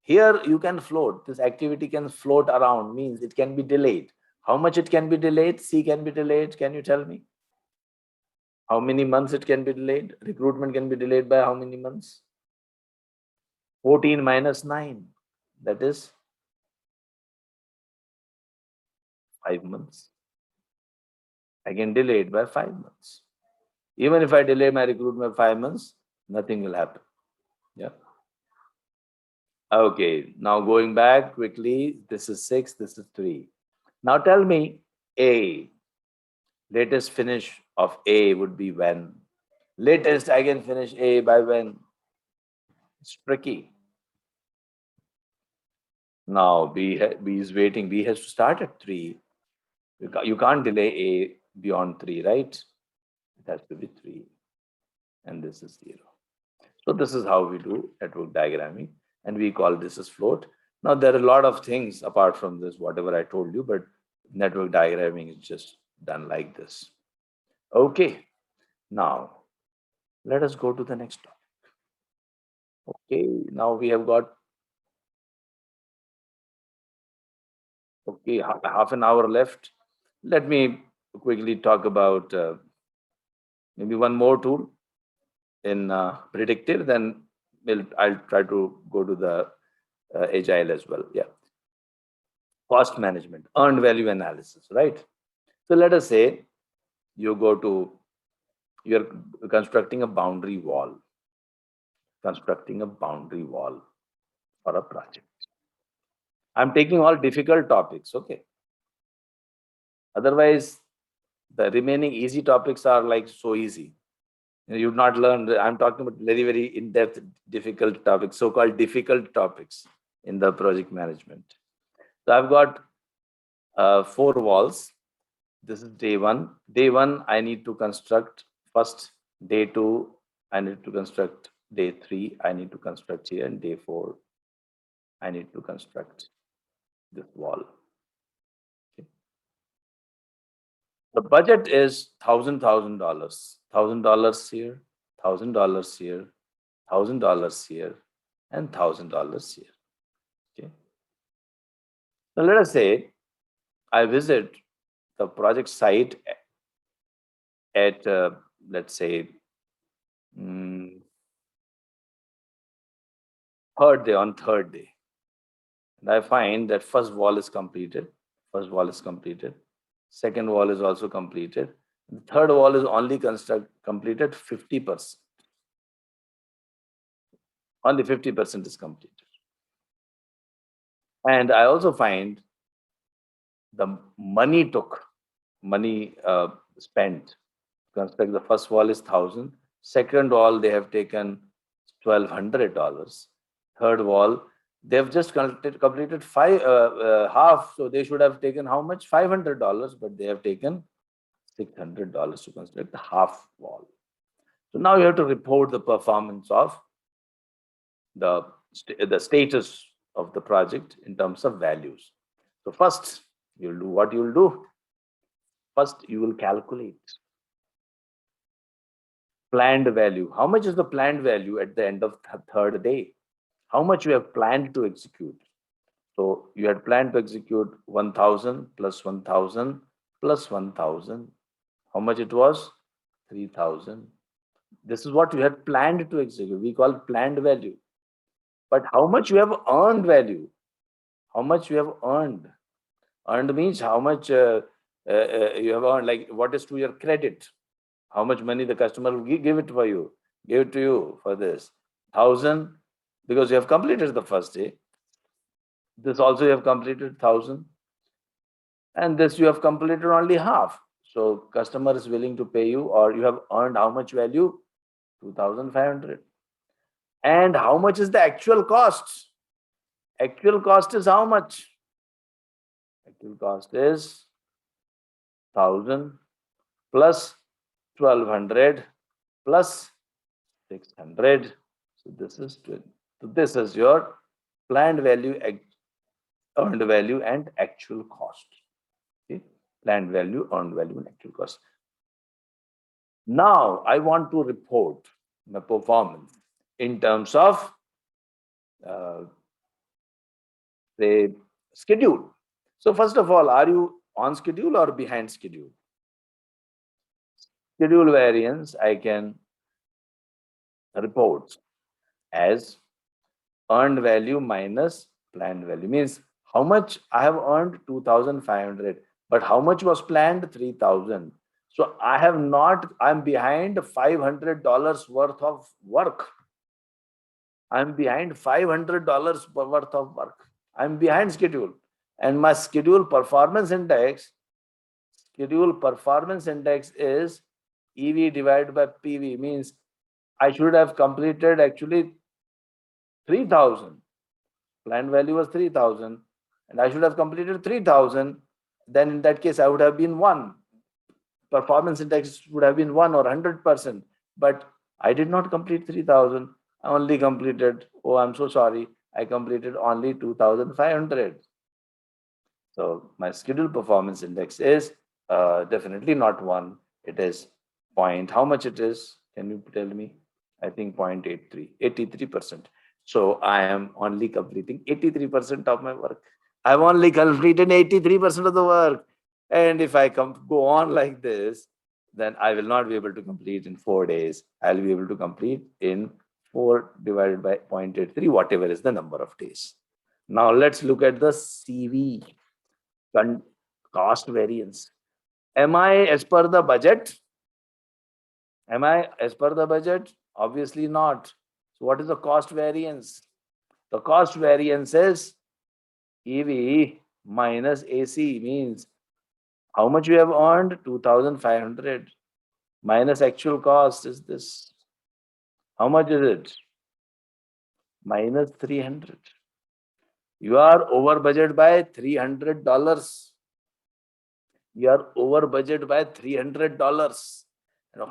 Here you can float. This activity can float around, means it can be delayed. How much it can be delayed? C can be delayed. Can you tell me? How many months it can be delayed? Recruitment can be delayed by how many months? 14 minus 9. That is 5 months. I can delay it by 5 months. Even if I delay my recruitment by 5 months, nothing will happen. Yeah. Okay. Now going back quickly, this is 6, this is 3. Now tell me, A, latest finish of A would be when? Latest I can finish A by when? It's tricky. Now B is waiting. B has to start at 3. You can't delay A beyond 3, right? It has to be 3. And this is 0. So this is how we do network diagramming. And we call this as float. Now there are a lot of things apart from this, whatever I told you, but network diagramming is just done like this. Okay. Now let us go to the next topic. Okay. Now we have got half an hour left. Let me quickly talk about maybe one more tool in predictive, then I'll try to go to the agile as well. Yeah. Cost management, earned value analysis, right? So let us say you're constructing a boundary wall, for a project. I'm taking all difficult topics, okay? Otherwise, the remaining easy topics are like so easy. You've not learned. I'm talking about very, very in-depth, difficult topics, so-called difficult topics in the project management. So I've got 4 walls. This is day 1. Day 1, I need to construct first. Day 2, I need to construct. Day 3, I need to construct here. And day 4, I need to construct this wall. Okay. The budget is $1,000, $1,000 here, $1,000 here, $1,000 here, and $1,000 here. Okay. So let us say I visit the project site at let's say third day. And I find that first wall is completed. Second wall is also completed. The third wall is only completed 50%. Only 50% is completed. And I also find the money spent to construct the first wall is 1,000. Second wall, they have taken $1,200. Third wall, they have just completed half, so they should have taken how much? $500, but they have taken $600 to construct the half wall. So now you have to report the performance of the status of the project in terms of values. So first, you'll do what you'll do. First, you will calculate planned value. How much is the planned value at the end of the third day? How much you have planned to execute? So you had planned to execute 1,000 plus 1,000 plus 1,000. How much it was? 3,000. This is what you had planned to execute. We call it planned value. But how much you have earned value? How much you have earned? Earned means how much you have earned, like what is to your credit? How much money the customer will give it for you, give it to you for this. 1,000, because you have completed the first day. This also you have completed 1,000. And this you have completed only half. So customer is willing to pay you, or you have earned how much value? 2,500. And how much is the actual cost? Actual cost is how much? Actual cost is 1,000 plus 1,200 plus 600. So this is 20. So this is your planned value, earned value, and actual cost. Okay? Planned value, earned value, and actual cost. Now I want to report my performance in terms of say schedule. So first of all, are you on schedule or behind schedule? Schedule variance I can report as earned value minus planned value. Means how much I have earned? 2,500, but how much was planned? 3,000. So I'm behind $500 worth of work. I'm behind $500 worth of work. I'm behind schedule. And my schedule performance index is EV divided by PV, means I should have completed actually 3,000. Planned value was 3,000 and I should have completed 3,000. Then in that case, I would have been 1. Performance index would have been 1 or 100%. But I did not complete 3,000. I only completed, oh, I'm so sorry, I completed only 2,500. So my schedule performance index is definitely not 1. It is point, how much it is? Can you tell me? I think 0.83, 83%. So I am only completing 83% of my work. I've only completed 83% of the work. And if I go on like this, then I will not be able to complete in 4 days. I'll be able to complete in 4 divided by 0.83, whatever is the number of days. Now let's look at the CV, cost variance. Am I as per the budget? Am I as per the budget? Obviously not. So what is the cost variance? The cost variance is EV minus AC, means how much you have earned? 2,500 minus actual cost is this. How much is it? Minus 300. You are over budget by $300. You are over budget by $300. You know,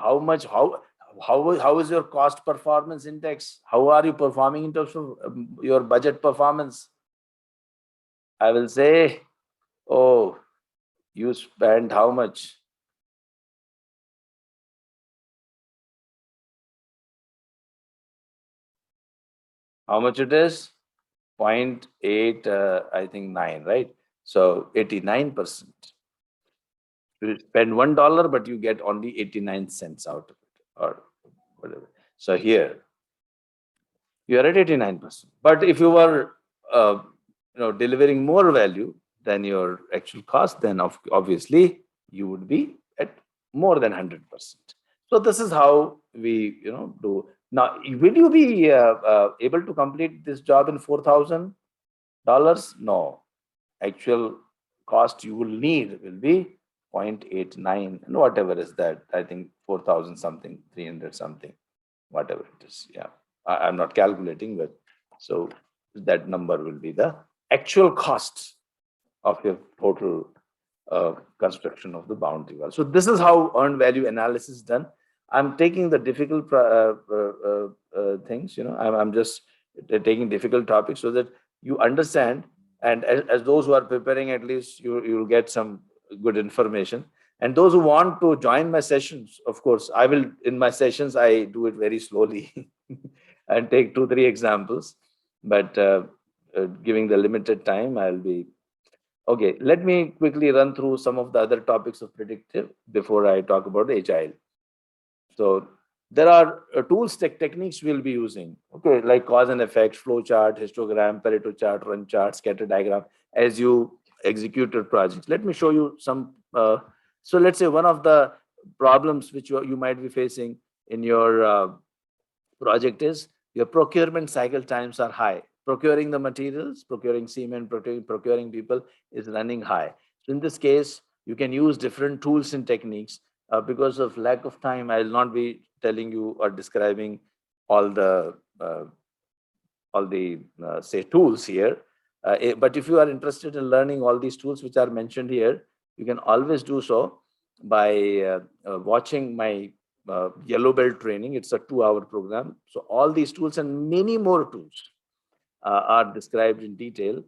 how is your cost performance index? How are you performing in terms of your budget performance? I will say, oh, you spent how much? How much it is? 0.8, I think 9, right? So 89%. You spend $1, but you get only 89 cents out of it, or whatever. So here, you are at 89%. But if you were delivering more value than your actual cost, then obviously you would be at more than 100%. So this is how we do. Now, will you be able to complete this job in $4,000? No. Actual cost you will need will be 0.89 and whatever is that. I think 4,000 something, 300 something, whatever it is. Yeah, I'm not calculating, but so that number will be the actual cost of your total construction of the boundary wall. So this is how earned value analysis is done. I'm taking the difficult things, I'm just taking difficult topics so that you understand. And as those who are preparing, at least you'll get some good information. And those who want to join my sessions, of course, I will, in my sessions, I do it very slowly and take 2, 3 examples. But giving the limited time, I'll be okay. Let me quickly run through some of the other topics of predictive before I talk about agile. So there are tools, techniques we'll be using. Okay, like cause and effect, flow chart, histogram, Pareto chart, run chart, scatter diagram, as you execute your projects. Let me show you some. So let's say one of the problems which you might be facing in your project is your procurement cycle times are high. Procuring the materials, procuring cement, procuring people is running high. So in this case, you can use different tools and techniques. Because of lack of time, I will not be telling you or describing all the say tools here. But if you are interested in learning all these tools which are mentioned here, you can always do so by watching my yellow belt training. It's a 2-hour program. So all these tools and many more tools are described in detail.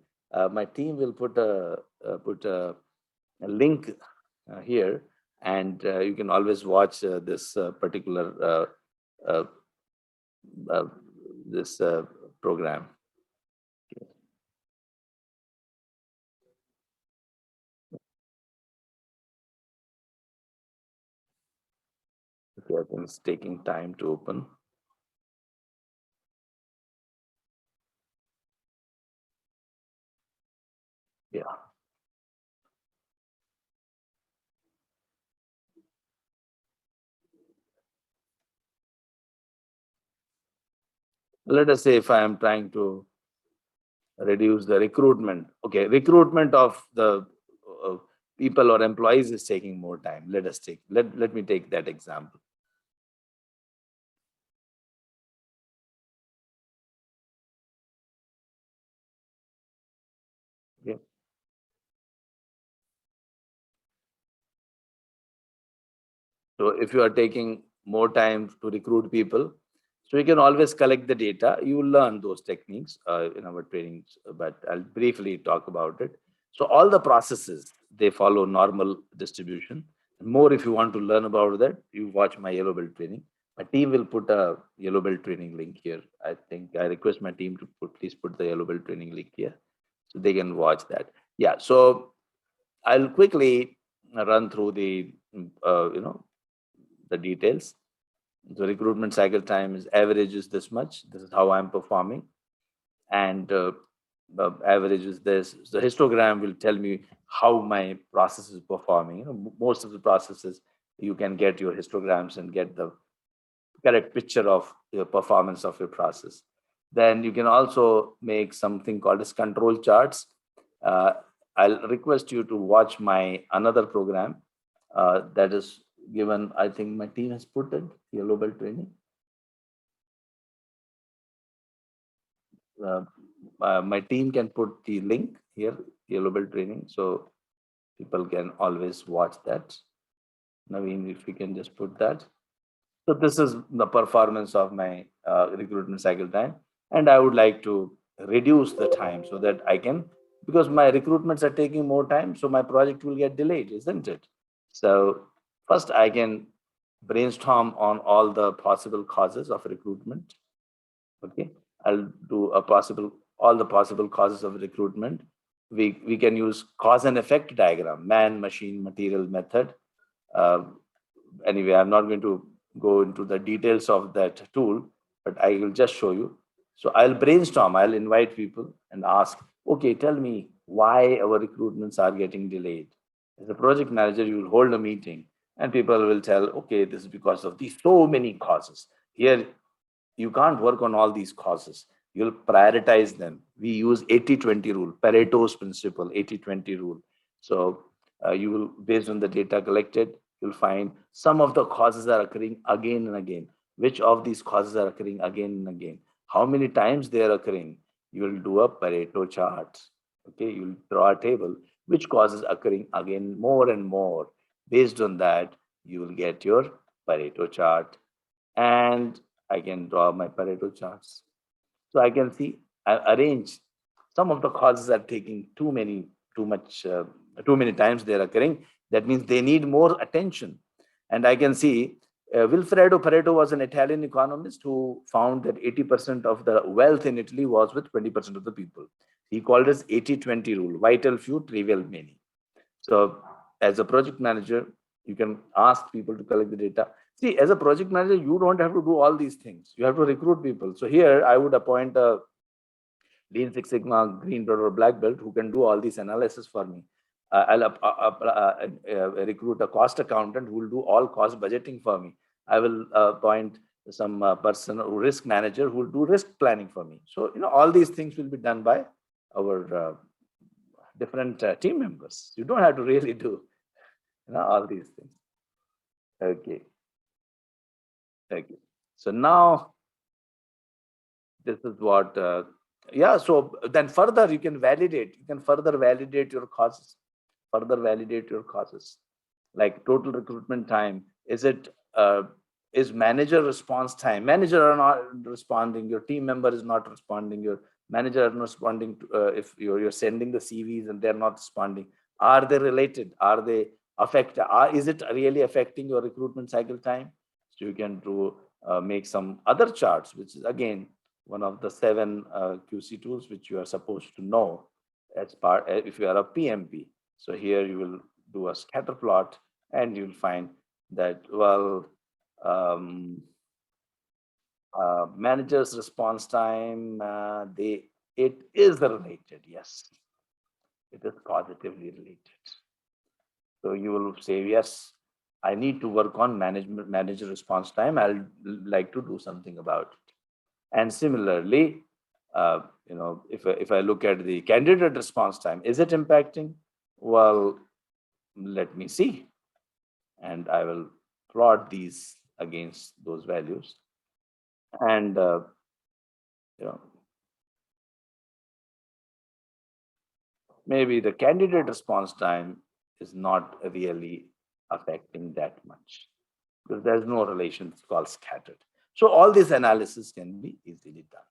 My team will put a link here, and you can always watch this particular uh, uh, this program. Okay, I think it's taking time to open. Yeah. Let us say if I am trying to reduce the recruitment. Okay, recruitment of the uh, people or employees is taking more time. Let me take that example. Okay. So if you are taking more time to recruit people, so you can always collect the data. You will learn those techniques in our trainings, but I'll briefly talk about it. So all the processes, they follow normal distribution. More if you want to learn about that, you watch my yellow belt training. My team will put a yellow belt training link here. I think I request my team to please put the yellow belt training link here so they can watch that. Yeah. So I'll quickly run through the the details. The recruitment cycle time is average is this much. This is how I'm performing, and the average is this. The histogram will tell me how my process is performing. Most of the processes you can get your histograms and get the correct picture of your performance of your process. Then you can also make something called as control charts. Uh, I'll request you to watch my another program that is given. I think my team has put it, yellow belt training. Uh, my team can put the link here, yellow belt training, so people can always watch that. Naveen, if you can just put that. So this is the performance of my recruitment cycle time, and I would like to reduce the time so that I can, because my recruitments are taking more time, so my project will get delayed, isn't it? So first I can brainstorm on all the possible causes of recruitment. Okay, I'll do a possible all the possible causes of recruitment. We can use cause and effect diagram, man, machine, material, method. Uh, anyway, I'm not going to go into the details of that tool, but I will just show you. So I'll brainstorm. I'll invite people and ask, okay, tell me why our recruitments are getting delayed. As a project manager, you will hold a meeting and people will tell, okay, this is because of these so many causes. Here you can't work on all these causes. You'll prioritize them. We use 80-20 rule, Pareto's principle, 80-20 rule. So you will, based on the data collected, you'll find some of the causes are occurring again and again. Which of these causes are occurring again and again? How many times they are occurring? You will do a Pareto chart. Okay, you'll draw a table. Which causes occurring again more and more? Based on that, you will get your Pareto chart, and I can draw my Pareto charts. So I can see, I arrange some of the causes are taking too many times they're occurring. That means they need more attention. And I can see Vilfredo Pareto was an Italian economist who found that 80% of the wealth in Italy was with 20% of the people. He called it 80-20 rule, vital few, trivial many. So as a project manager, you can ask people to collect the data. See, as a project manager, you don't have to do all these things. You have to recruit people. So here I would appoint a Lean Six Sigma, Green Belt or Black Belt who can do all these analysis for me. I'll recruit a cost accountant who will do all cost budgeting for me. I will appoint some person or risk manager who will do risk planning for me. So, all these things will be done by our different team members. You don't have to really do, all these things. Okay. Thank you. So now this is what, yeah. So then further you can further validate your causes, like total recruitment time. Is manager response time? Manager are not responding. Your team member is not responding. Your manager are not responding to, if you're sending the CVs and they're not responding. Are they related? Are they affect? Is it really affecting your recruitment cycle time? So you can do make some other charts, which is again one of the 7 QC tools which you are supposed to know as part if you are a PMP. So here you will do a scatter plot and you'll find that, well, manager's response time, it is related. Yes, it is positively related. So you will say, yes, I need to work on manager response time. I'll like to do something about it. And similarly, if I look at the candidate response time, is it impacting? Well, let me see. And I will plot these against those values. And, maybe the candidate response time is not really affecting that much because there's no relation. It's called scattered. So all this analysis can be easily done.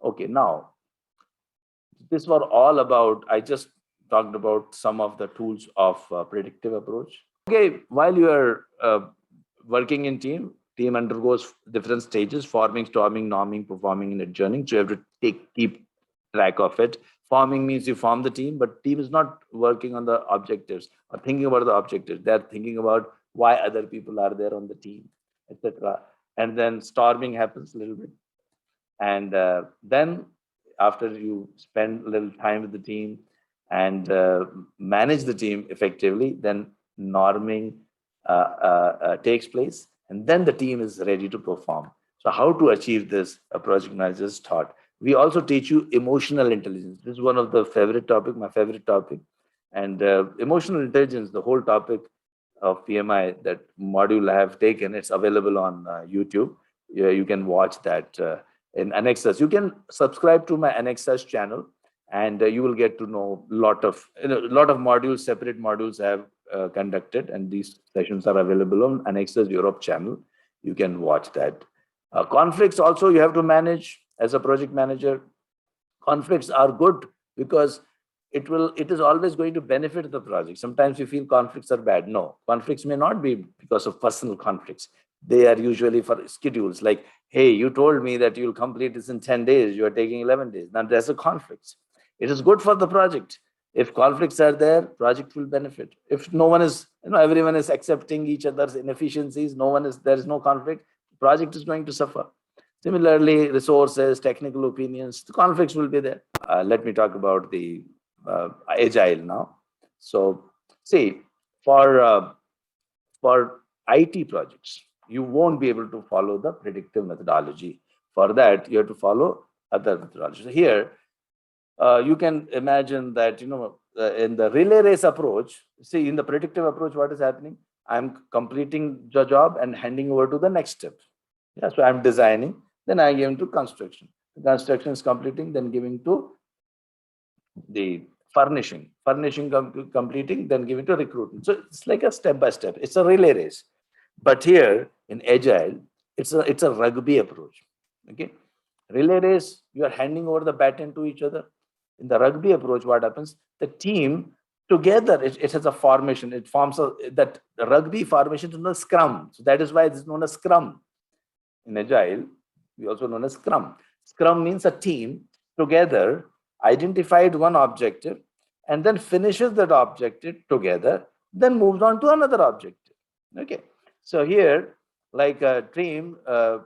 Okay, now this was all about, I just talked about some of the tools of predictive approach. Okay, while you are working in team undergoes different stages: forming, storming, norming, performing, and adjourning. So you have to keep track of it. Forming means you form the team, but team is not working on the objectives or thinking about the objectives. They're thinking about why other people are there on the team, etc. And then storming happens a little bit. And then after you spend a little time with the team and manage the team effectively, then norming takes place, and then the team is ready to perform. So how to achieve this, a project manager is taught. We also teach you emotional intelligence. This is one of the my favorite topic. And emotional intelligence, the whole topic of PMI, that module I have taken, it's available on YouTube. You can watch that in Annexus. You can subscribe to my Annexus channel, and you will get to know a lot of modules, separate modules I have conducted, and these sessions are available on Annexus Europe channel. You can watch that. Conflicts also you have to manage as a project manager. Conflicts are good because it is always going to benefit the project. Sometimes you feel conflicts are bad. No, conflicts may not be because of personal conflicts. They are usually for schedules, like, hey, you told me that you'll complete this in 10 days, you are taking 11 days. Now there's a conflict. It is good for the project. If conflicts are there, project will benefit. If no one is, everyone is accepting each other's inefficiencies, there is no conflict, project is going to suffer. Similarly, resources, technical opinions, the conflicts will be there. Let me talk about the agile now. So see, for IT projects, you won't be able to follow the predictive methodology. For that, you have to follow other methodologies. Here, you can imagine that, in the relay race approach, see, in the predictive approach, what is happening? I'm completing the job and handing over to the next step. Yeah, so I'm designing, then I give to construction. The construction is completing, then giving to the furnishing completing, then giving to recruitment. So it's like a step by step. It's a relay race. But here in Agile, it's a rugby approach. Okay, relay race, you are handing over the baton to each other. In the rugby approach, what happens? The team together, it has a formation. It forms that rugby formation is known as scrum. So that is why it is known as scrum. In Agile, we also known as scrum. Scrum means a team together identified one objective and then finishes that objective together, then moves on to another objective. Okay. So here, like a team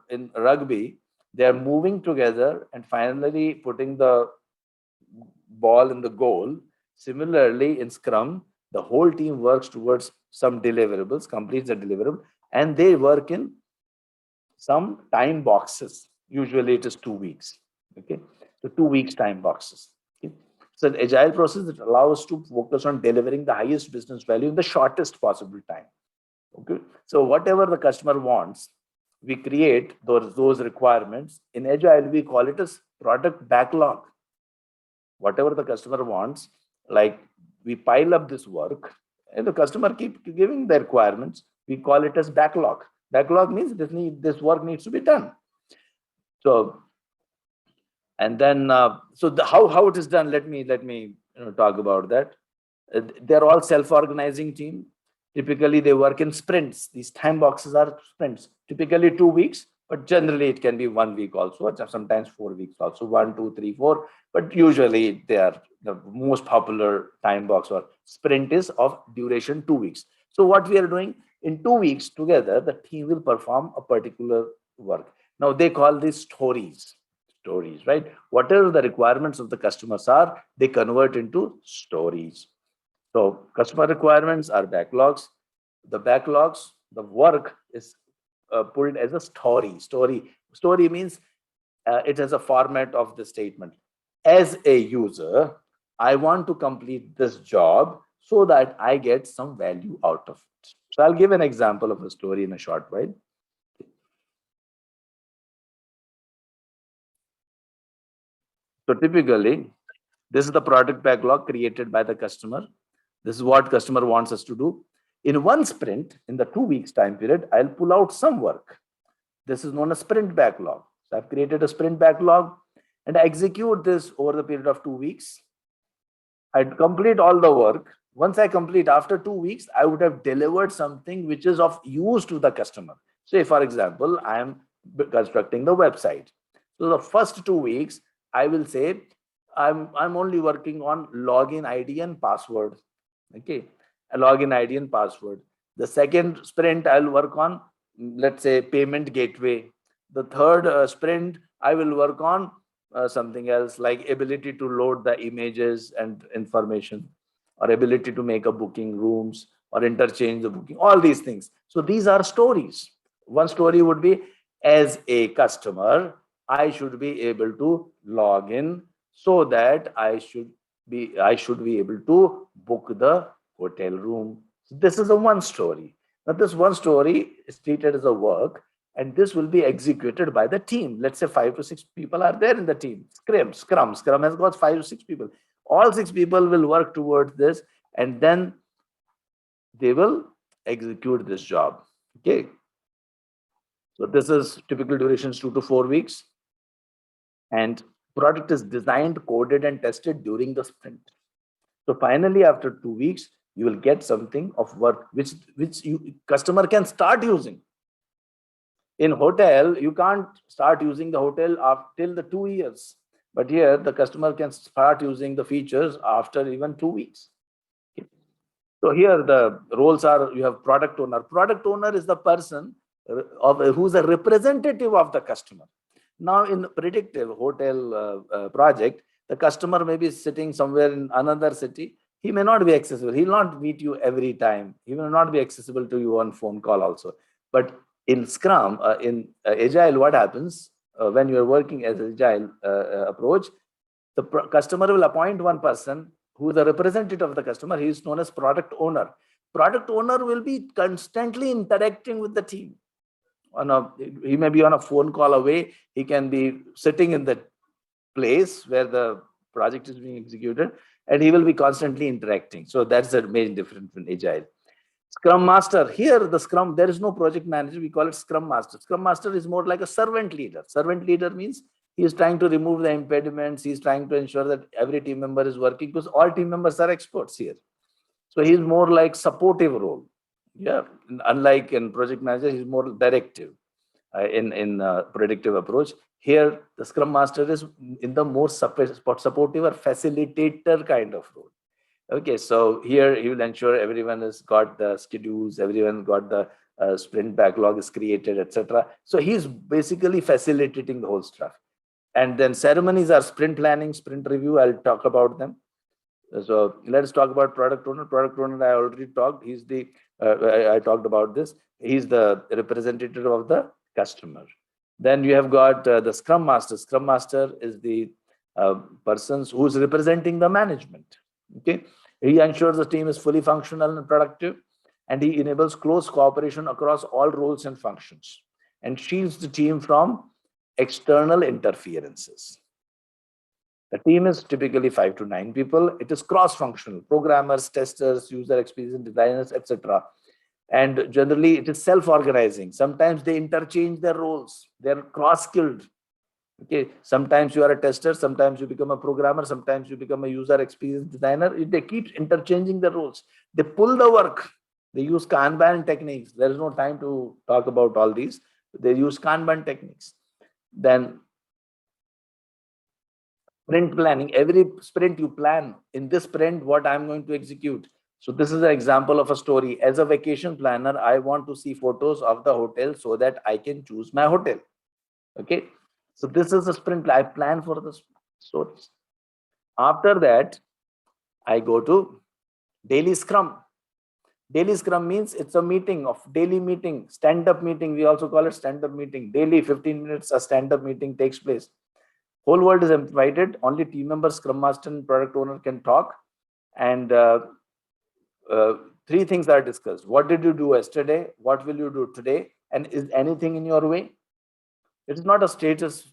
in rugby, they are moving together and finally putting the ball in the goal. Similarly, in Scrum, the whole team works towards some deliverables, completes the deliverable, and they work in some time boxes. Usually it is 2 weeks. Okay. So 2 weeks time boxes. Okay. So the agile process that allows us to focus on delivering the highest business value in the shortest possible time. Okay. So whatever the customer wants, we create those requirements. In agile, we call it as product backlog. Whatever the customer wants, like we pile up this work and the customer keep giving the requirements. We call it as backlog. Backlog means this work needs to be done. So, and then how it is done, let me talk about that. They're all self-organizing team. Typically they work in sprints. These time boxes are sprints, typically 2 weeks, but generally it can be 1 week also, sometimes 4 weeks also, 1, 2, 3, 4. But usually they are the most popular time box or sprint is of duration 2 weeks. So what we are doing in 2 weeks together, the team will perform a particular work. Now they call these stories, right? Whatever the requirements of the customers are, they convert into stories. So customer requirements are backlogs. The backlogs, the work is pulled as a story. Story means it has a format of the statement. As a user, I want to complete this job so that I get some value out of it. So I'll give an example of a story in a short while. So typically, this is the product backlog created by the customer. This is what customer wants us to do. In one sprint, in the 2 weeks time period, I'll pull out some work. This is known as sprint backlog. So I've created a sprint backlog and I execute this over the period of 2 weeks. I'd complete all the work. Once I complete after 2 weeks, I would have delivered something which is of use to the customer. Say, for example, I am constructing the website. So the first 2 weeks, I will say, I'm only working on login ID and password. Okay, a login ID and password. The second sprint, I'll work on, let's say, payment gateway. The third sprint, I will work on something else like ability to load the images and information, or ability to make a booking rooms or interchange the booking, all these things. So these are stories. One story would be, as a customer, I should be able to log in so that I should be able to book the hotel room. So this is a one story. Now this one story is treated as a work, and this will be executed by the team. Let's say 5 to 6 people are there in the team. Scrum has got 5 to 6 people. All 6 people will work towards this, and then they will execute this job. Okay. So this is typical durations 2 to 4 weeks, and product is designed, coded, and tested during the sprint. So finally, after 2 weeks, you will get something of work which you customer can start using. In hotel, you can't start using the hotel till the 2 years, but here the customer can start using the features after even 2 weeks. Okay. So here the roles are: you have product owner. Product owner is the person who's a representative of the customer. Now in predictive hotel project, the customer may be sitting somewhere in another city. He may not be accessible. He'll not meet you every time. He will not be accessible to you on phone call also. But in Scrum, in Agile, what happens when you are working as Agile approach, the customer will appoint one person who is a representative of the customer. He is known as product owner. Product owner will be constantly interacting with the team. He may be on a phone call away. He can be sitting in the place where the project is being executed, and he will be constantly interacting. So that's the main difference in Agile. Scrum Master. Here, the Scrum, there is no project manager. We call it Scrum Master. Scrum Master is more like a servant leader. Servant leader means he is trying to remove the impediments. He's trying to ensure that every team member is working, because all team members are experts here. So he's more like supportive role. Yeah, unlike in project manager, he's more directive in predictive approach. Here, the Scrum Master is in the more supportive or facilitator kind of role. Okay, so here he will ensure everyone has got the schedules, everyone got the sprint backlog is created, etc. So he's basically facilitating the whole stuff. And then ceremonies are sprint planning, sprint review. I'll talk about them. So let's talk about product owner. Product owner, I already talked. He's the I talked about this. He's the representative of the customer. Then you have got the Scrum Master. Scrum Master is the persons who's representing the management. Okay, he ensures the team is fully functional and productive, and he enables close cooperation across all roles and functions, and shields the team from external interferences. The team is typically 5 to 9 people. It is cross-functional: programmers, testers, user experience designers, etc. And generally, it is self-organizing. Sometimes they interchange their roles. They're cross-skilled. Okay, sometimes you are a tester, sometimes you become a programmer, sometimes you become a user experience designer. They keep interchanging the roles. They pull the work. They use Kanban techniques. There is no time to talk about all these. They use Kanban techniques. Then sprint planning. Every sprint you plan, in this sprint, what I'm going to execute. So this is an example of a story. As a vacation planner, I want to see photos of the hotel so that I can choose my hotel. Okay. So this is a sprint. I plan for the stories. After that, I go to daily scrum. Daily scrum means it's a meeting of daily meeting, stand-up meeting. We also call it stand-up meeting. Daily 15 minutes, a stand-up meeting takes place. Whole world is invited. Only team members, scrum master, and product owner can talk. And three things are discussed. What did you do yesterday? What will you do today? And is anything in your way? It is not a status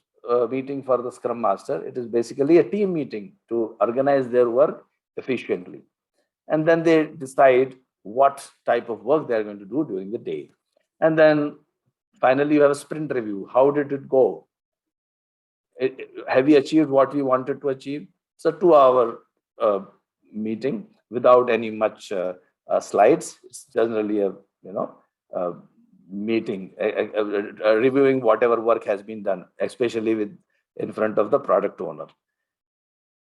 meeting for the scrum master. It is basically a team meeting to organize their work efficiently. And then they decide what type of work they're going to do during the day. And then finally, you have a sprint review. How did it go? Have we achieved what we wanted to achieve? It's a 2-hour meeting without any much slides. It's generally a meeting, reviewing whatever work has been done, especially with in front of the product owner.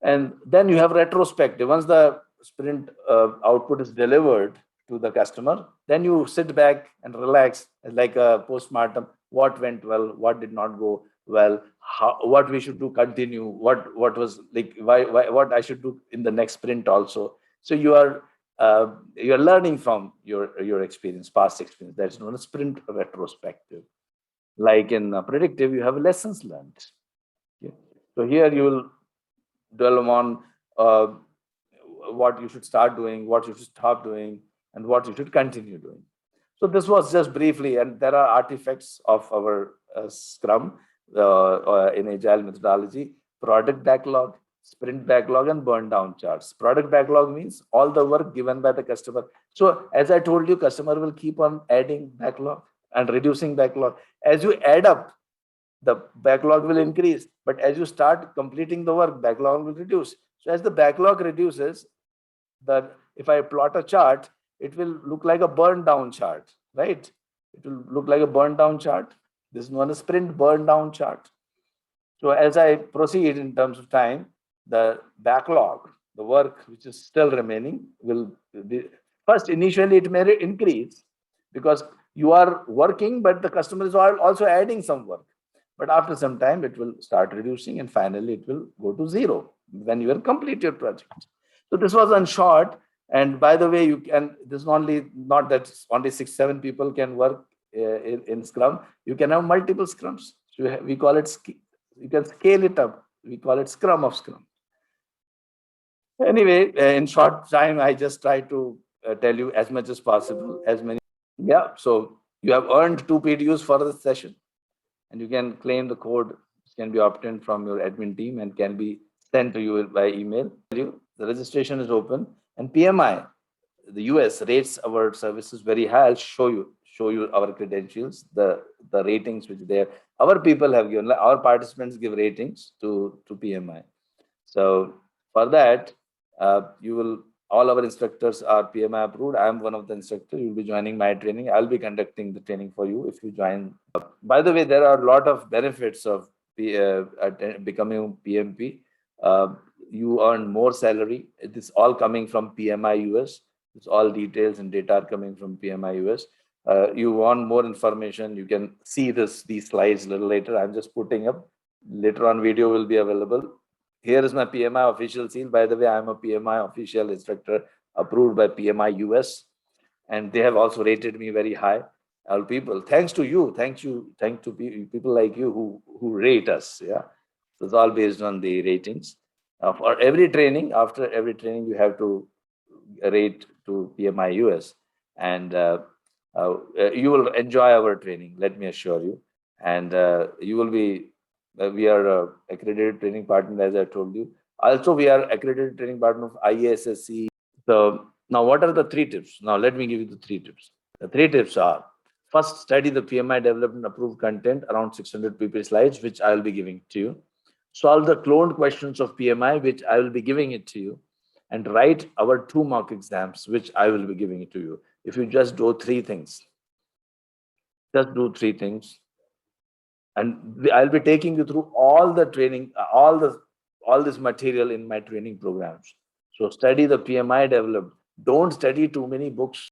And then you have retrospective. Once the sprint output is delivered to the customer, then you sit back and relax, like a postmortem. What went well? What did not go well? What we should do continue? What was like? Why? What I should do in the next sprint also? So you are learning from your experience, past experience. That's known as sprint retrospective. Like in predictive, you have lessons learned. Okay. So here you will dwell on what you should start doing, what you should stop doing, and what you should continue doing. So this was just briefly, and there are artifacts of our Scrum in Agile methodology: product backlog, sprint backlog, and burn down charts. Product backlog means all the work given by the customer. So as I told you, customer will keep on adding backlog and reducing backlog. As you add up, the backlog will increase. But as you start completing the work, backlog will reduce. So as the backlog reduces, if I plot a chart, it will look like a burn down chart, right? It will look like a burn down chart. This is known as sprint burn down chart. So as I proceed in terms of time, the backlog, the work which is still remaining, will be first. Initially, it may increase because you are working, but the customer is also adding some work. But after some time, it will start reducing, and finally, it will go to zero when you will complete your project. So this was on short. And by the way, you can, this is not that only 6-7 people can work in Scrum. You can have multiple Scrums. So we call it, you can scale it up. We call it Scrum of Scrum. Anyway, in short time, I just try to tell you as much as possible, as many. Yeah, so you have earned 2 PDUs for this session, and you can claim the code, which can be obtained from your admin team and can be sent to you by email. The registration is open, and PMI, the US rates our services very high. I'll show you our credentials, the ratings which there. Our people have given, our participants give ratings to PMI. So for that, you will, all our instructors are PMI approved. I am one of the instructors. You'll be joining my training. I'll be conducting the training for you if you join. By the way, there are a lot of benefits of becoming PMP. You earn more salary. It is all coming from PMI US. It's all details and data are coming from PMI US. You want more information, you can see these slides a little later. I'm just putting up. Later on, video will be available. Here is my PMI official seal. By the way, I'm a PMI official instructor approved by PMI US, and they have also rated me very high. All people, thanks to you, thank to people like you who rate us. Yeah, so it's all based on the ratings. For every training, after every training, you have to rate to PMI US, and you will enjoy our training. Let me assure you, and you will be. We are a accredited training partner, as I told you. Also, we are accredited training partner of IASSC. So now, what are the 3 tips? Now, let me give you the 3 tips. The 3 tips are: first, study the PMI developed and approved content around 600 PP slides, which I will be giving to you. Solve the cloned questions of PMI, which I will be giving it to you, and write our 2 mock exams, which I will be giving it to you. If you just do 3 things, just do 3 things, and I'll be taking you through all the training, all this material in my training programs. So study the PMI developed. Don't study too many books.